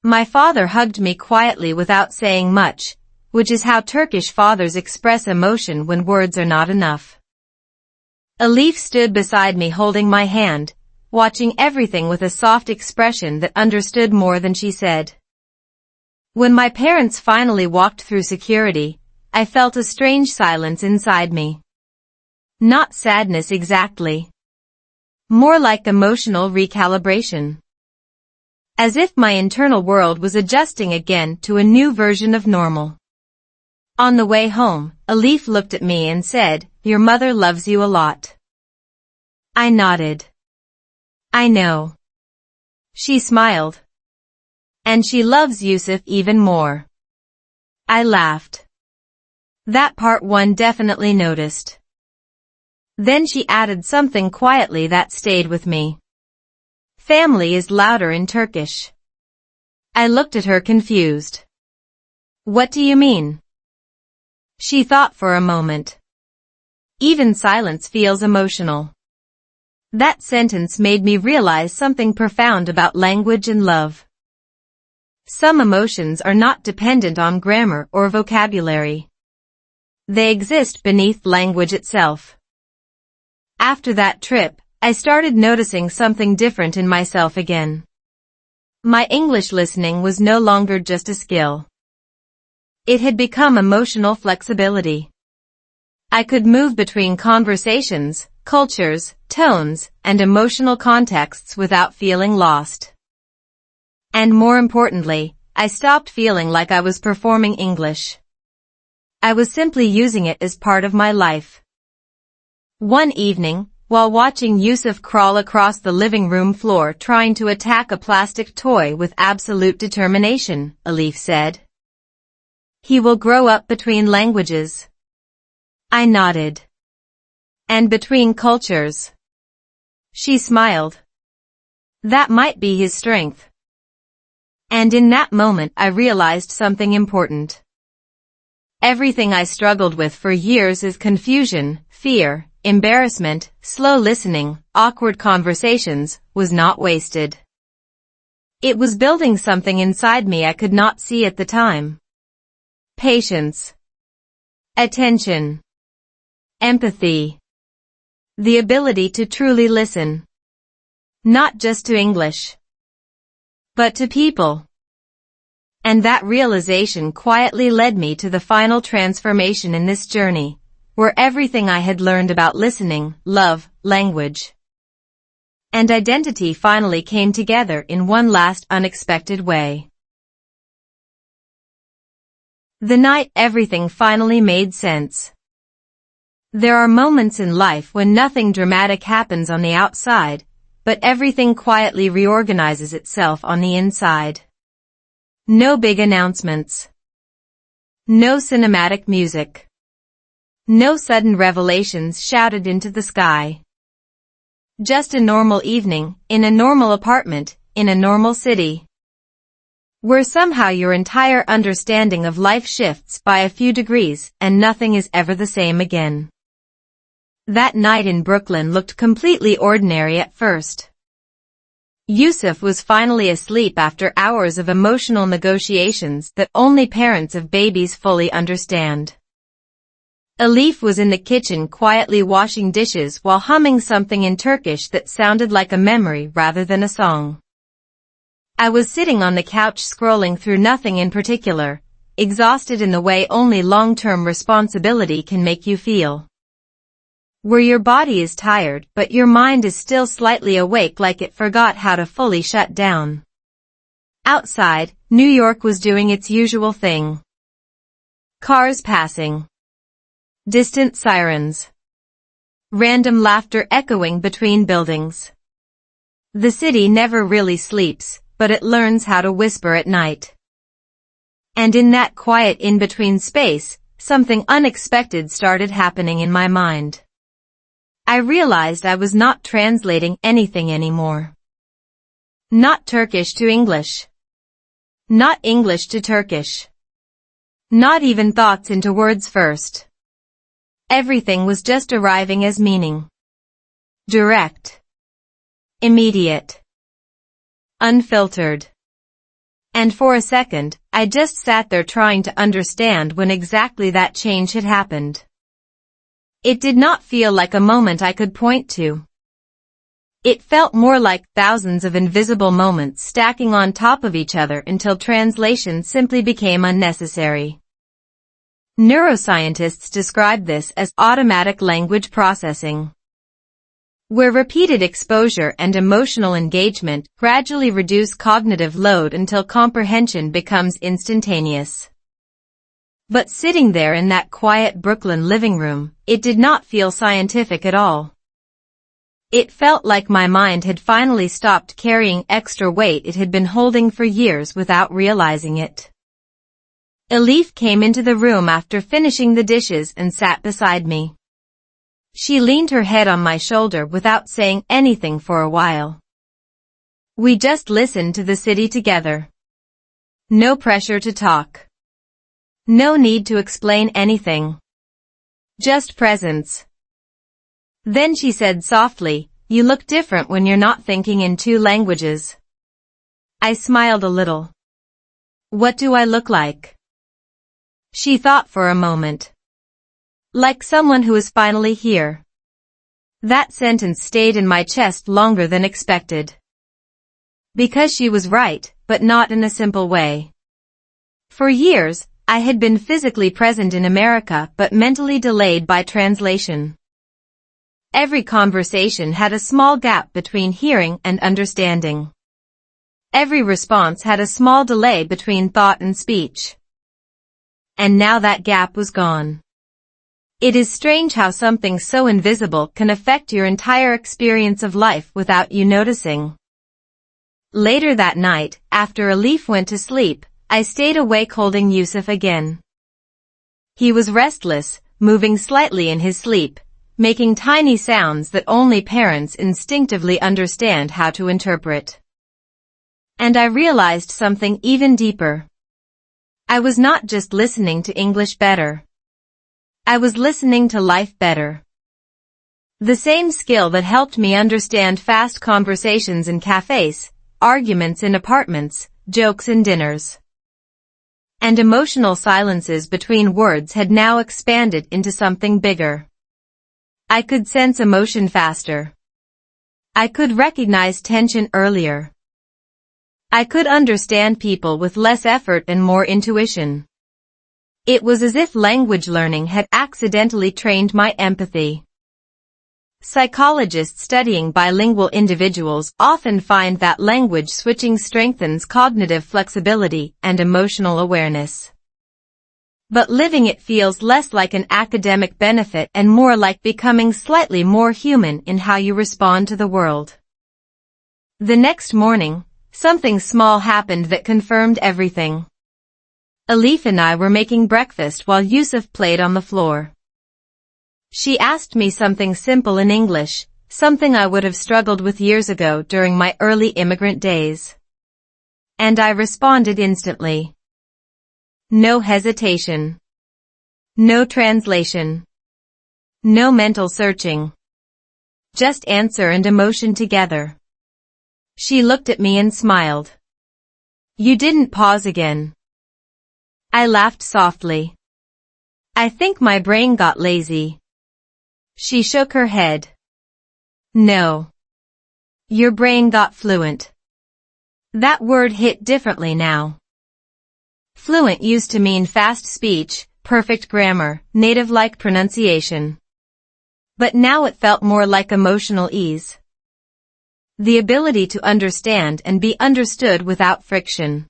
My father hugged me quietly without saying much, which is how Turkish fathers express emotion when words are not enough. Elif stood beside me holding my hand, watching everything with a soft expression that understood more than she said. When my parents finally walked through security, I felt a strange silence inside me. Not sadness exactly. More like emotional recalibration. As if my internal world was adjusting again to a new version of normal. On the way home, Elif looked at me and said, "Your mother loves you a lot." I nodded. I know. She smiled. And she loves Yusuf even more. I laughed. That part one definitely noticed. Then she added something quietly that stayed with me. Family is louder in Turkish. I looked at her confused. What do you mean? She thought for a moment. Even silence feels emotional. That sentence made me realize something profound about language and love. Some emotions are not dependent on grammar or vocabulary. They exist beneath language itself. After that trip, I started noticing something different in myself again. My English listening was no longer just a skill. It had become emotional flexibility. I could move between conversations, cultures, tones, and emotional contexts without feeling lost. And more importantly, I stopped feeling like I was performing English. I was simply using it as part of my life. One evening, while watching Yusuf crawl across the living room floor trying to attack a plastic toy with absolute determination, Elif said, "He will grow up between languages." I nodded. And between cultures. She smiled. That might be his strength. And in that moment I realized something important. Everything I struggled with for years is confusion, fear, embarrassment, slow listening, awkward conversations, was not wasted. It was building something inside me I could not see at the time. Patience. Attention. Empathy. The ability to truly listen. Not just to English, but to people. And that realization quietly led me to the final transformation in this journey, where everything I had learned about listening, love, language, and identity finally came together in one last unexpected way. The night everything finally made sense. There are moments in life when nothing dramatic happens on the outside, but everything quietly reorganizes itself on the inside. No big announcements. No cinematic music. No sudden revelations shouted into the sky. Just a normal evening, in a normal apartment, in a normal city. Where somehow your entire understanding of life shifts by a few degrees and nothing is ever the same again. That night in Brooklyn looked completely ordinary at first. Yusuf was finally asleep after hours of emotional negotiations that only parents of babies fully understand. Elif was in the kitchen quietly washing dishes while humming something in Turkish that sounded like a memory rather than a song. I was sitting on the couch scrolling through nothing in particular, exhausted in the way only long-term responsibility can make you feel. Where your body is tired but your mind is still slightly awake, like it forgot how to fully shut down. Outside, New York was doing its usual thing. Cars passing. Distant sirens. Random laughter echoing between buildings. The city never really sleeps, but it learns how to whisper at night. And in that quiet in-between space, something unexpected started happening in my mind. I realized I was not translating anything anymore. Not Turkish to English. Not English to Turkish. Not even thoughts into words first. Everything was just arriving as meaning. Direct. Immediate. Unfiltered. And for a second, I just sat there trying to understand when exactly that change had happened. It did not feel like a moment I could point to. It felt more like thousands of invisible moments stacking on top of each other until translation simply became unnecessary. Neuroscientists describe this as automatic language processing, where repeated exposure and emotional engagement gradually reduce cognitive load until comprehension becomes instantaneous. But sitting there in that quiet Brooklyn living room, it did not feel scientific at all. It felt like my mind had finally stopped carrying extra weight it had been holding for years without realizing it. Elif came into the room after finishing the dishes and sat beside me. She leaned her head on my shoulder without saying anything for a while. We just listened to the city together. No pressure to talk. No need to explain anything. Just presence. Then she said softly, "You look different when you're not thinking in two languages." I smiled a little. "What do I look like?" She thought for a moment. "Like someone who is finally here." That sentence stayed in my chest longer than expected. Because she was right, but not in a simple way. For years, I had been physically present in America but mentally delayed by translation. Every conversation had a small gap between hearing and understanding. Every response had a small delay between thought and speech. And now that gap was gone. It is strange how something so invisible can affect your entire experience of life without you noticing. Later that night, after Elif went to sleep, I stayed awake holding Yusuf again. He was restless, moving slightly in his sleep, making tiny sounds that only parents instinctively understand how to interpret. And I realized something even deeper. I was not just listening to English better. I was listening to life better. The same skill that helped me understand fast conversations in cafes, arguments in apartments, jokes in dinners, and emotional silences between words had now expanded into something bigger. I could sense emotion faster. I could recognize tension earlier. I could understand people with less effort and more intuition. It was as if language learning had accidentally trained my empathy. Psychologists studying bilingual individuals often find that language switching strengthens cognitive flexibility and emotional awareness. But living it feels less like an academic benefit and more like becoming slightly more human in how you respond to the world. The next morning, something small happened that confirmed everything. Elif and I were making breakfast while Yusuf played on the floor. She asked me something simple in English, something I would have struggled with years ago during my early immigrant days. And I responded instantly. No hesitation. No translation. No mental searching. Just answer and emotion together. She looked at me and smiled. You didn't pause again. I laughed softly. I think my brain got lazy. She shook her head. No. Your brain got fluent. That word hit differently now. Fluent used to mean fast speech, perfect grammar, native-like pronunciation. But now it felt more like emotional ease. The ability to understand and be understood without friction.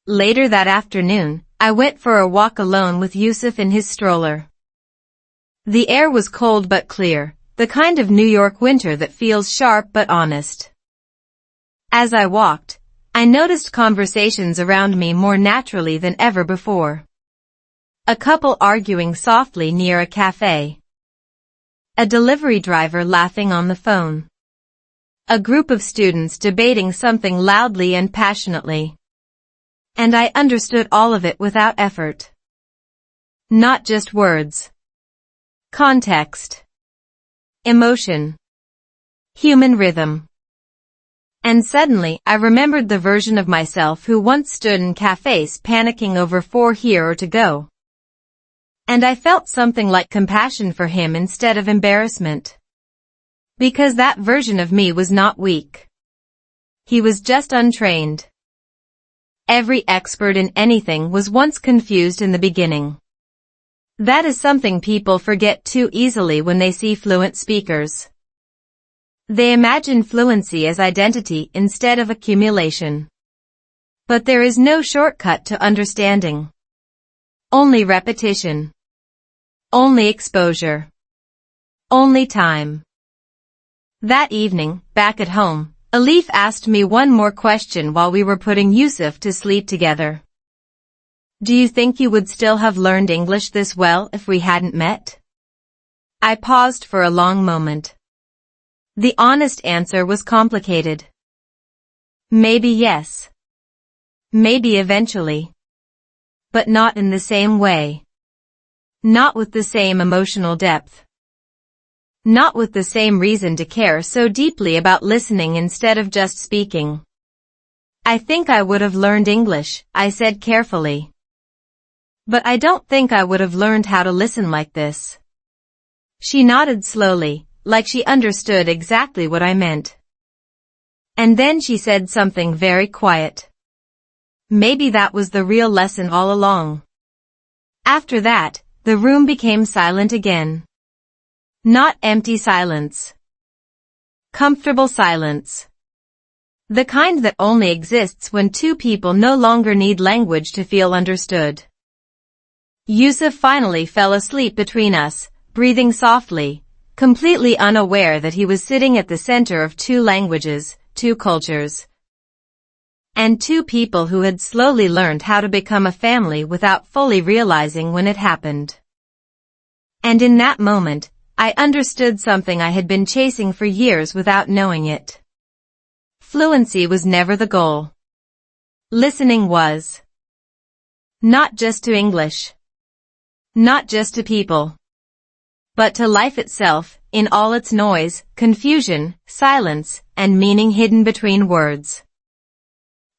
Later that afternoon, I went for a walk alone with Yusuf in his stroller. The air was cold but clear, the kind of New York winter that feels sharp but honest. As I walked, I noticed conversations around me more naturally than ever before. A couple arguing softly near a cafe. A delivery driver laughing on the phone. A group of students debating something loudly and passionately. And I understood all of it without effort. Not just words. Context. Emotion. Human rhythm. And suddenly, I remembered the version of myself who once stood in cafes panicking over 4 here or to go. And I felt something like compassion for him instead of embarrassment. Because that version of me was not weak. He was just untrained. Every expert in anything was once confused in the beginning. That is something people forget too easily when they see fluent speakers. They imagine fluency as identity instead of accumulation. But there is no shortcut to understanding. Only repetition. Only exposure. Only time. That evening, back at home, Alif asked me one more question while we were putting Yusuf to sleep together. Do you think you would still have learned English this well if we hadn't met? I paused for a long moment. The honest answer was complicated. Maybe yes. Maybe eventually. But not in the same way. Not with the same emotional depth. Not with the same reason to care so deeply about listening instead of just speaking. I think I would have learned English, I said carefully. But I don't think I would have learned how to listen like this. She nodded slowly, like she understood exactly what I meant. And then she said something very quiet. Maybe that was the real lesson all along. After that, the room became silent again. Not empty silence. Comfortable silence. The kind that only exists when two people no longer need language to feel understood. Yusuf finally fell asleep between us, breathing softly, completely unaware that he was sitting at the center of 2 languages, 2 cultures, and 2 people who had slowly learned how to become a family without fully realizing when it happened. And in that moment, I understood something I had been chasing for years without knowing it. Fluency was never the goal. Listening was. Not just to English. Not just to people. But to life itself, in all its noise, confusion, silence, and meaning hidden between words.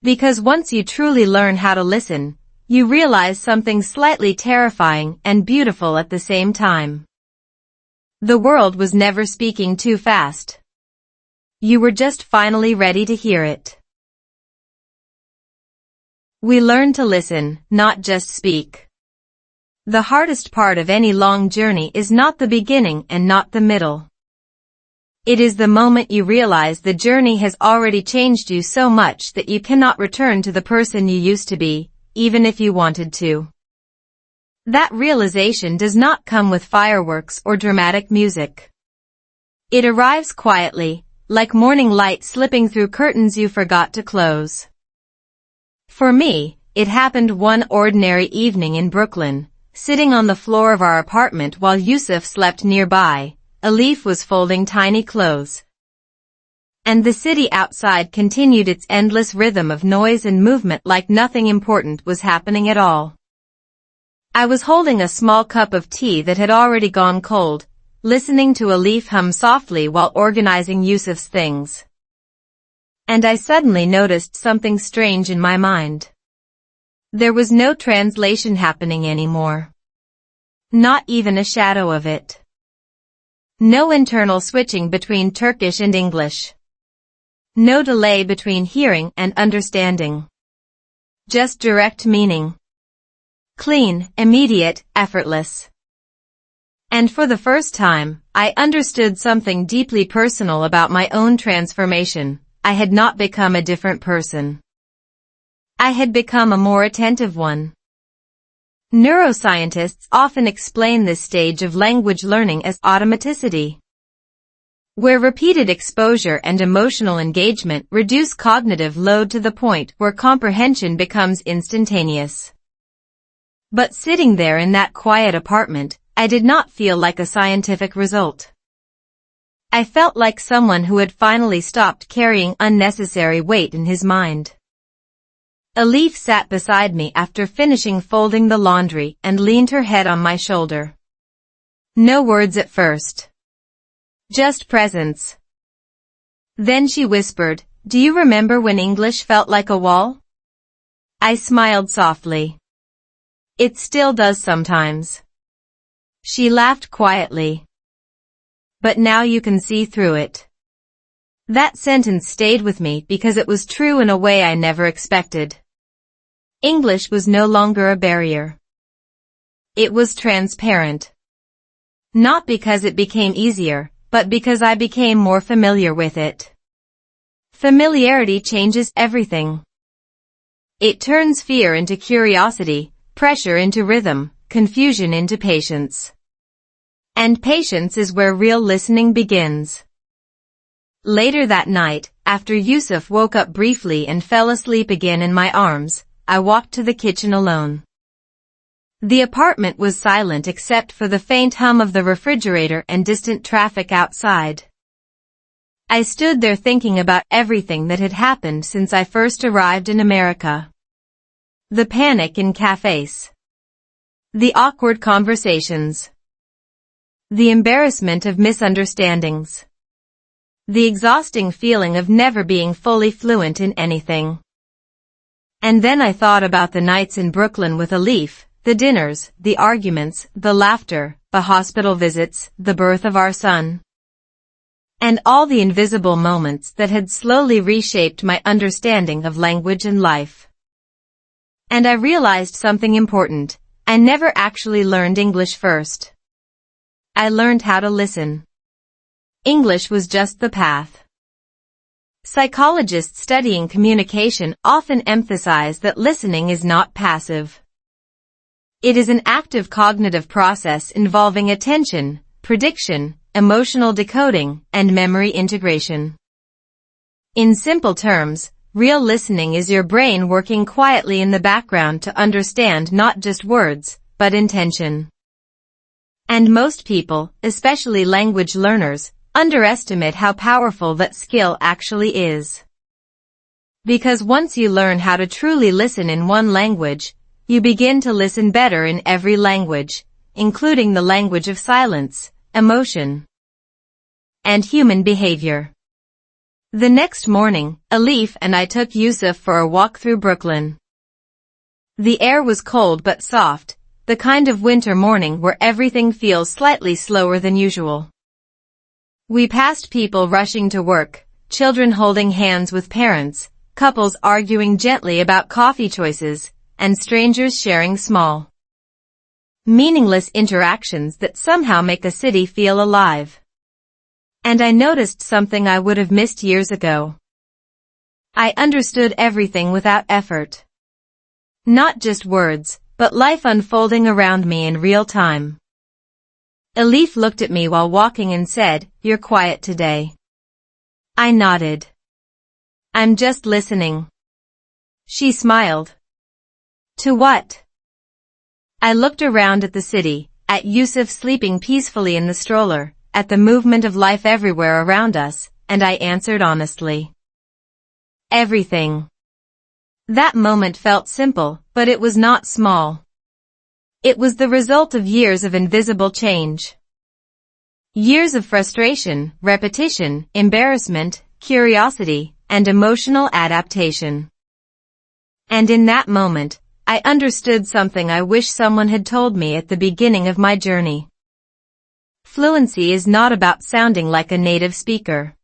Because once you truly learn how to listen, you realize something slightly terrifying and beautiful at the same time. The world was never speaking too fast. You were just finally ready to hear it. We learn to listen, not just speak. The hardest part of any long journey is not the beginning and not the middle. It is the moment you realize the journey has already changed you so much that you cannot return to the person you used to be, even if you wanted to. That realization does not come with fireworks or dramatic music. It arrives quietly, like morning light slipping through curtains you forgot to close. For me, it happened one ordinary evening in Brooklyn. Sitting on the floor of our apartment while Yusuf slept nearby, Alif was folding tiny clothes. And the city outside continued its endless rhythm of noise and movement like nothing important was happening at all. I was holding a small cup of tea that had already gone cold, listening to Alif hum softly while organizing Yusuf's things. And I suddenly noticed something strange in my mind. There was no translation happening anymore. Not even a shadow of it. No internal switching between Turkish and English. No delay between hearing and understanding. Just direct meaning. Clean, immediate, effortless. And for the first time, I understood something deeply personal about my own transformation. I had not become a different person. I had become a more attentive one. Neuroscientists often explain this stage of language learning as automaticity, where repeated exposure and emotional engagement reduce cognitive load to the point where comprehension becomes instantaneous. But sitting there in that quiet apartment, I did not feel like a scientific result. I felt like someone who had finally stopped carrying unnecessary weight in his mind. Elif sat beside me after finishing folding the laundry and leaned her head on my shoulder. No words at first. Just presence. Then she whispered, "Do you remember when English felt like a wall?" I smiled softly. "It still does sometimes." She laughed quietly. "But now you can see through it." That sentence stayed with me because it was true in a way I never expected. English was no longer a barrier. It was transparent. Not because it became easier, but because I became more familiar with it. Familiarity changes everything. It turns fear into curiosity, pressure into rhythm, confusion into patience. And patience is where real listening begins. Later that night, after Yusuf woke up briefly and fell asleep again in my arms, I walked to the kitchen alone. The apartment was silent except for the faint hum of the refrigerator and distant traffic outside. I stood there thinking about everything that had happened since I first arrived in America. The panic in cafes. The awkward conversations. The embarrassment of misunderstandings. The exhausting feeling of never being fully fluent in anything. And then I thought about the nights in Brooklyn with Elif, the dinners, the arguments, the laughter, the hospital visits, the birth of our son. And all the invisible moments that had slowly reshaped my understanding of language and life. And I realized something important. I never actually learned English first. I learned how to listen. English was just the path. Psychologists studying communication often emphasize that listening is not passive. It is an active cognitive process involving attention, prediction, emotional decoding, and memory integration. In simple terms, real listening is your brain working quietly in the background to understand not just words, but intention. And most people, especially language learners, underestimate how powerful that skill actually is. Because once you learn how to truly listen in one language, you begin to listen better in every language, including the language of silence, emotion, and human behavior. The next morning, Elif and I took Yusuf for a walk through Brooklyn. The air was cold but soft, the kind of winter morning where everything feels slightly slower than usual. We passed people rushing to work, children holding hands with parents, couples arguing gently about coffee choices, and strangers sharing small, meaningless interactions that somehow make a city feel alive. And I noticed something I would have missed years ago. I understood everything without effort. Not just words, but life unfolding around me in real time. Elif looked at me while walking and said, "You're quiet today." I nodded. "I'm just listening." She smiled. "To what?" I looked around at the city, at Yusuf sleeping peacefully in the stroller, at the movement of life everywhere around us, and I answered honestly. Everything. That moment felt simple, but it was not small. It was the result of years of invisible change. Years of frustration, repetition, embarrassment, curiosity, and emotional adaptation. And in that moment, I understood something I wish someone had told me at the beginning of my journey. Fluency is not about sounding like a native speaker.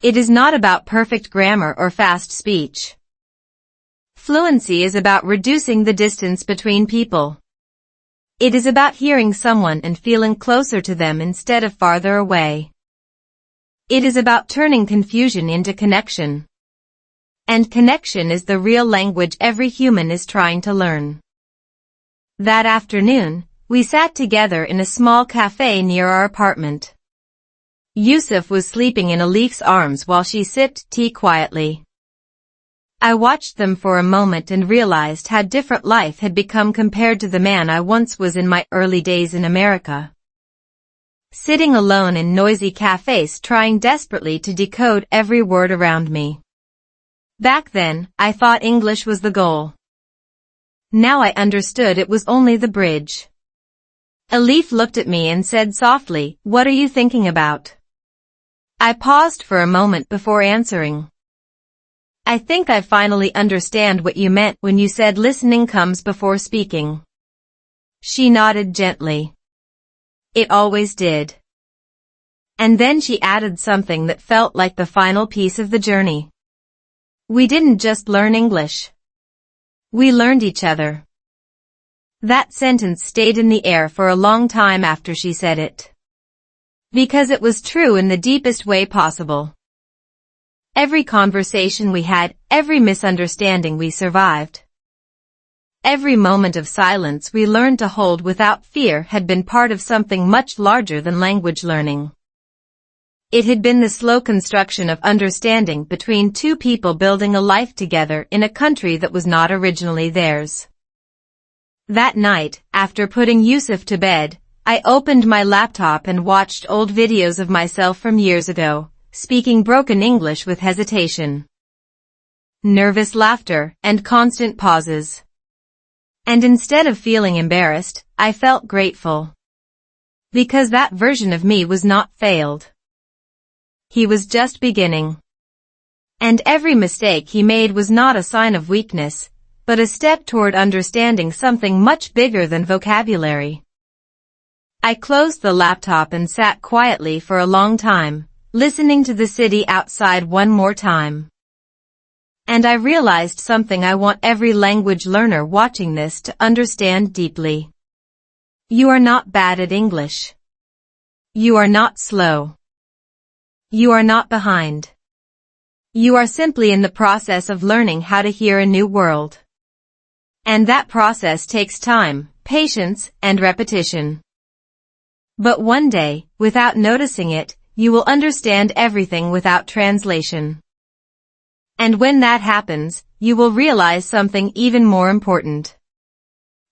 It is not about perfect grammar or fast speech. Fluency is about reducing the distance between people. It is about hearing someone and feeling closer to them instead of farther away. It is about turning confusion into connection. And connection is the real language every human is trying to learn. That afternoon, we sat together in a small cafe near our apartment. Yusuf was sleeping in Alif's arms while she sipped tea quietly. I watched them for a moment and realized how different life had become compared to the man I once was in my early days in America. Sitting alone in noisy cafes trying desperately to decode every word around me. Back then, I thought English was the goal. Now I understood it was only the bridge. Alif looked at me and said softly, "What are you thinking about?" I paused for a moment before answering. "I think I finally understand what you meant when you said listening comes before speaking." She nodded gently. "It always did." And then she added something that felt like the final piece of the journey. "We didn't just learn English. We learned each other." That sentence stayed in the air for a long time after she said it. Because it was true in the deepest way possible. Every conversation we had, every misunderstanding we survived, every moment of silence we learned to hold without fear had been part of something much larger than language learning. It had been the slow construction of understanding between two people building a life together in a country that was not originally theirs. That night, after putting Yusuf to bed, I opened my laptop and watched old videos of myself from years ago, speaking broken English with hesitation, nervous laughter, and constant pauses. And instead of feeling embarrassed, I felt grateful. Because that version of me was not failed. He was just beginning. And every mistake he made was not a sign of weakness, but a step toward understanding something much bigger than vocabulary. I closed the laptop and sat quietly for a long time, listening to the city outside one more time. And I realized something I want every language learner watching this to understand deeply. You are not bad at English. You are not slow. You are not behind. You are simply in the process of learning how to hear a new world. And that process takes time, patience, and repetition. But one day, without noticing it, you will understand everything without translation. And when that happens, you will realize something even more important.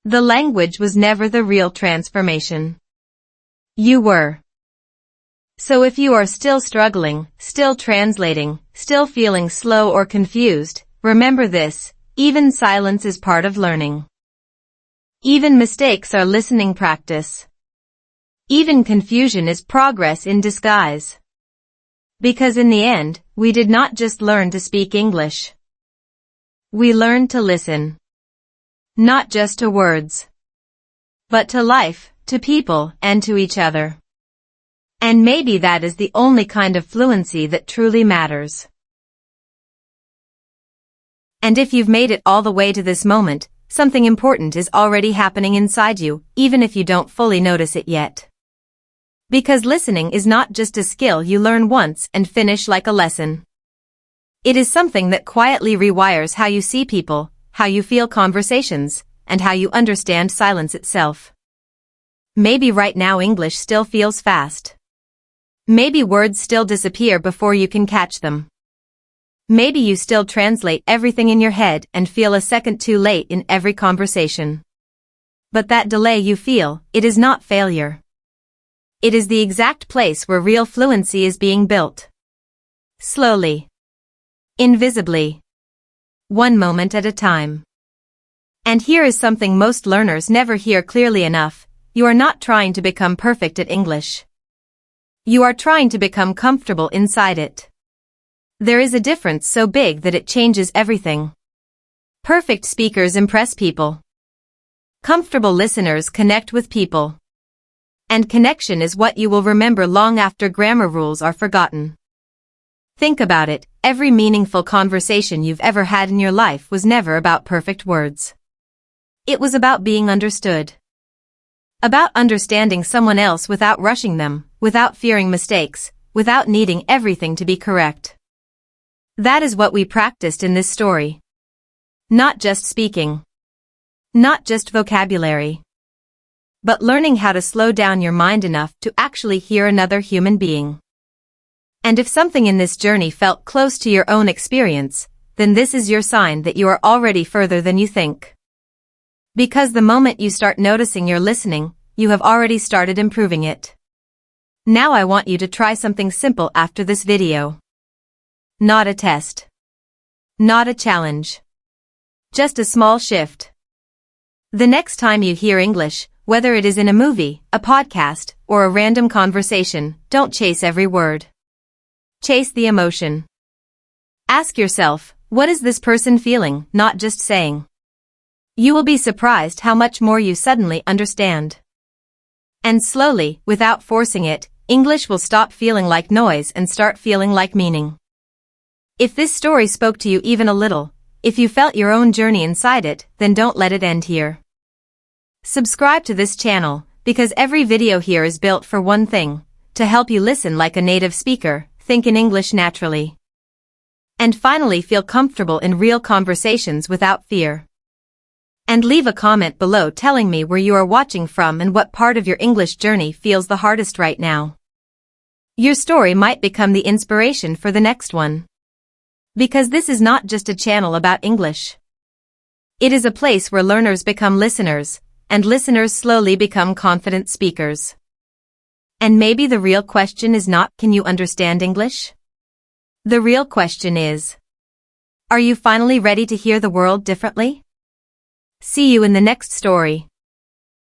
The language was never the real transformation. You were. So if you are still struggling, still translating, still feeling slow or confused, remember this, even silence is part of learning. Even mistakes are listening practice. Even confusion is progress in disguise. Because in the end, we did not just learn to speak English. We learned to listen. Not just to words, but to life, to people, and to each other. And maybe that is the only kind of fluency that truly matters. And if you've made it all the way to this moment, something important is already happening inside you, even if you don't fully notice it yet. Because listening is not just a skill you learn once and finish like a lesson. It is something that quietly rewires how you see people, how you feel conversations, and how you understand silence itself. Maybe right now English still feels fast. Maybe words still disappear before you can catch them. Maybe you still translate everything in your head and feel a second too late in every conversation. But that delay you feel, it is not failure. It is the exact place where real fluency is being built. Slowly. Invisibly. One moment at a time. And here is something most learners never hear clearly enough. You are not trying to become perfect at English. You are trying to become comfortable inside it. There is a difference so big that it changes everything. Perfect speakers impress people. Comfortable listeners connect with people. And connection is what you will remember long after grammar rules are forgotten. Think about it, every meaningful conversation you've ever had in your life was never about perfect words. It was about being understood. About understanding someone else without rushing them, without fearing mistakes, without needing everything to be correct. That is what we practiced in this story. Not just speaking. Not just vocabulary. But learning how to slow down your mind enough to actually hear another human being. And if something in this journey felt close to your own experience, then this is your sign that you are already further than you think. Because the moment you start noticing your listening, you have already started improving it. Now I want you to try something simple after this video. Not a test. Not a challenge. Just a small shift. The next time you hear English, whether it is in a movie, a podcast, or a random conversation, don't chase every word. Chase the emotion. Ask yourself, what is this person feeling, not just saying. You will be surprised how much more you suddenly understand. And slowly, without forcing it, English will stop feeling like noise and start feeling like meaning. If this story spoke to you even a little, if you felt your own journey inside it, then don't let it end here. Subscribe to this channel, because every video here is built for one thing, to help you listen like a native speaker, think in English naturally. And finally feel comfortable in real conversations without fear. And leave a comment below telling me where you are watching from and what part of your English journey feels the hardest right now. Your story might become the inspiration for the next one. Because this is not just a channel about English. It is a place where learners become listeners, and listeners slowly become confident speakers. And maybe the real question is not, can you understand English? The real question is, are you finally ready to hear the world differently? See you in the next story.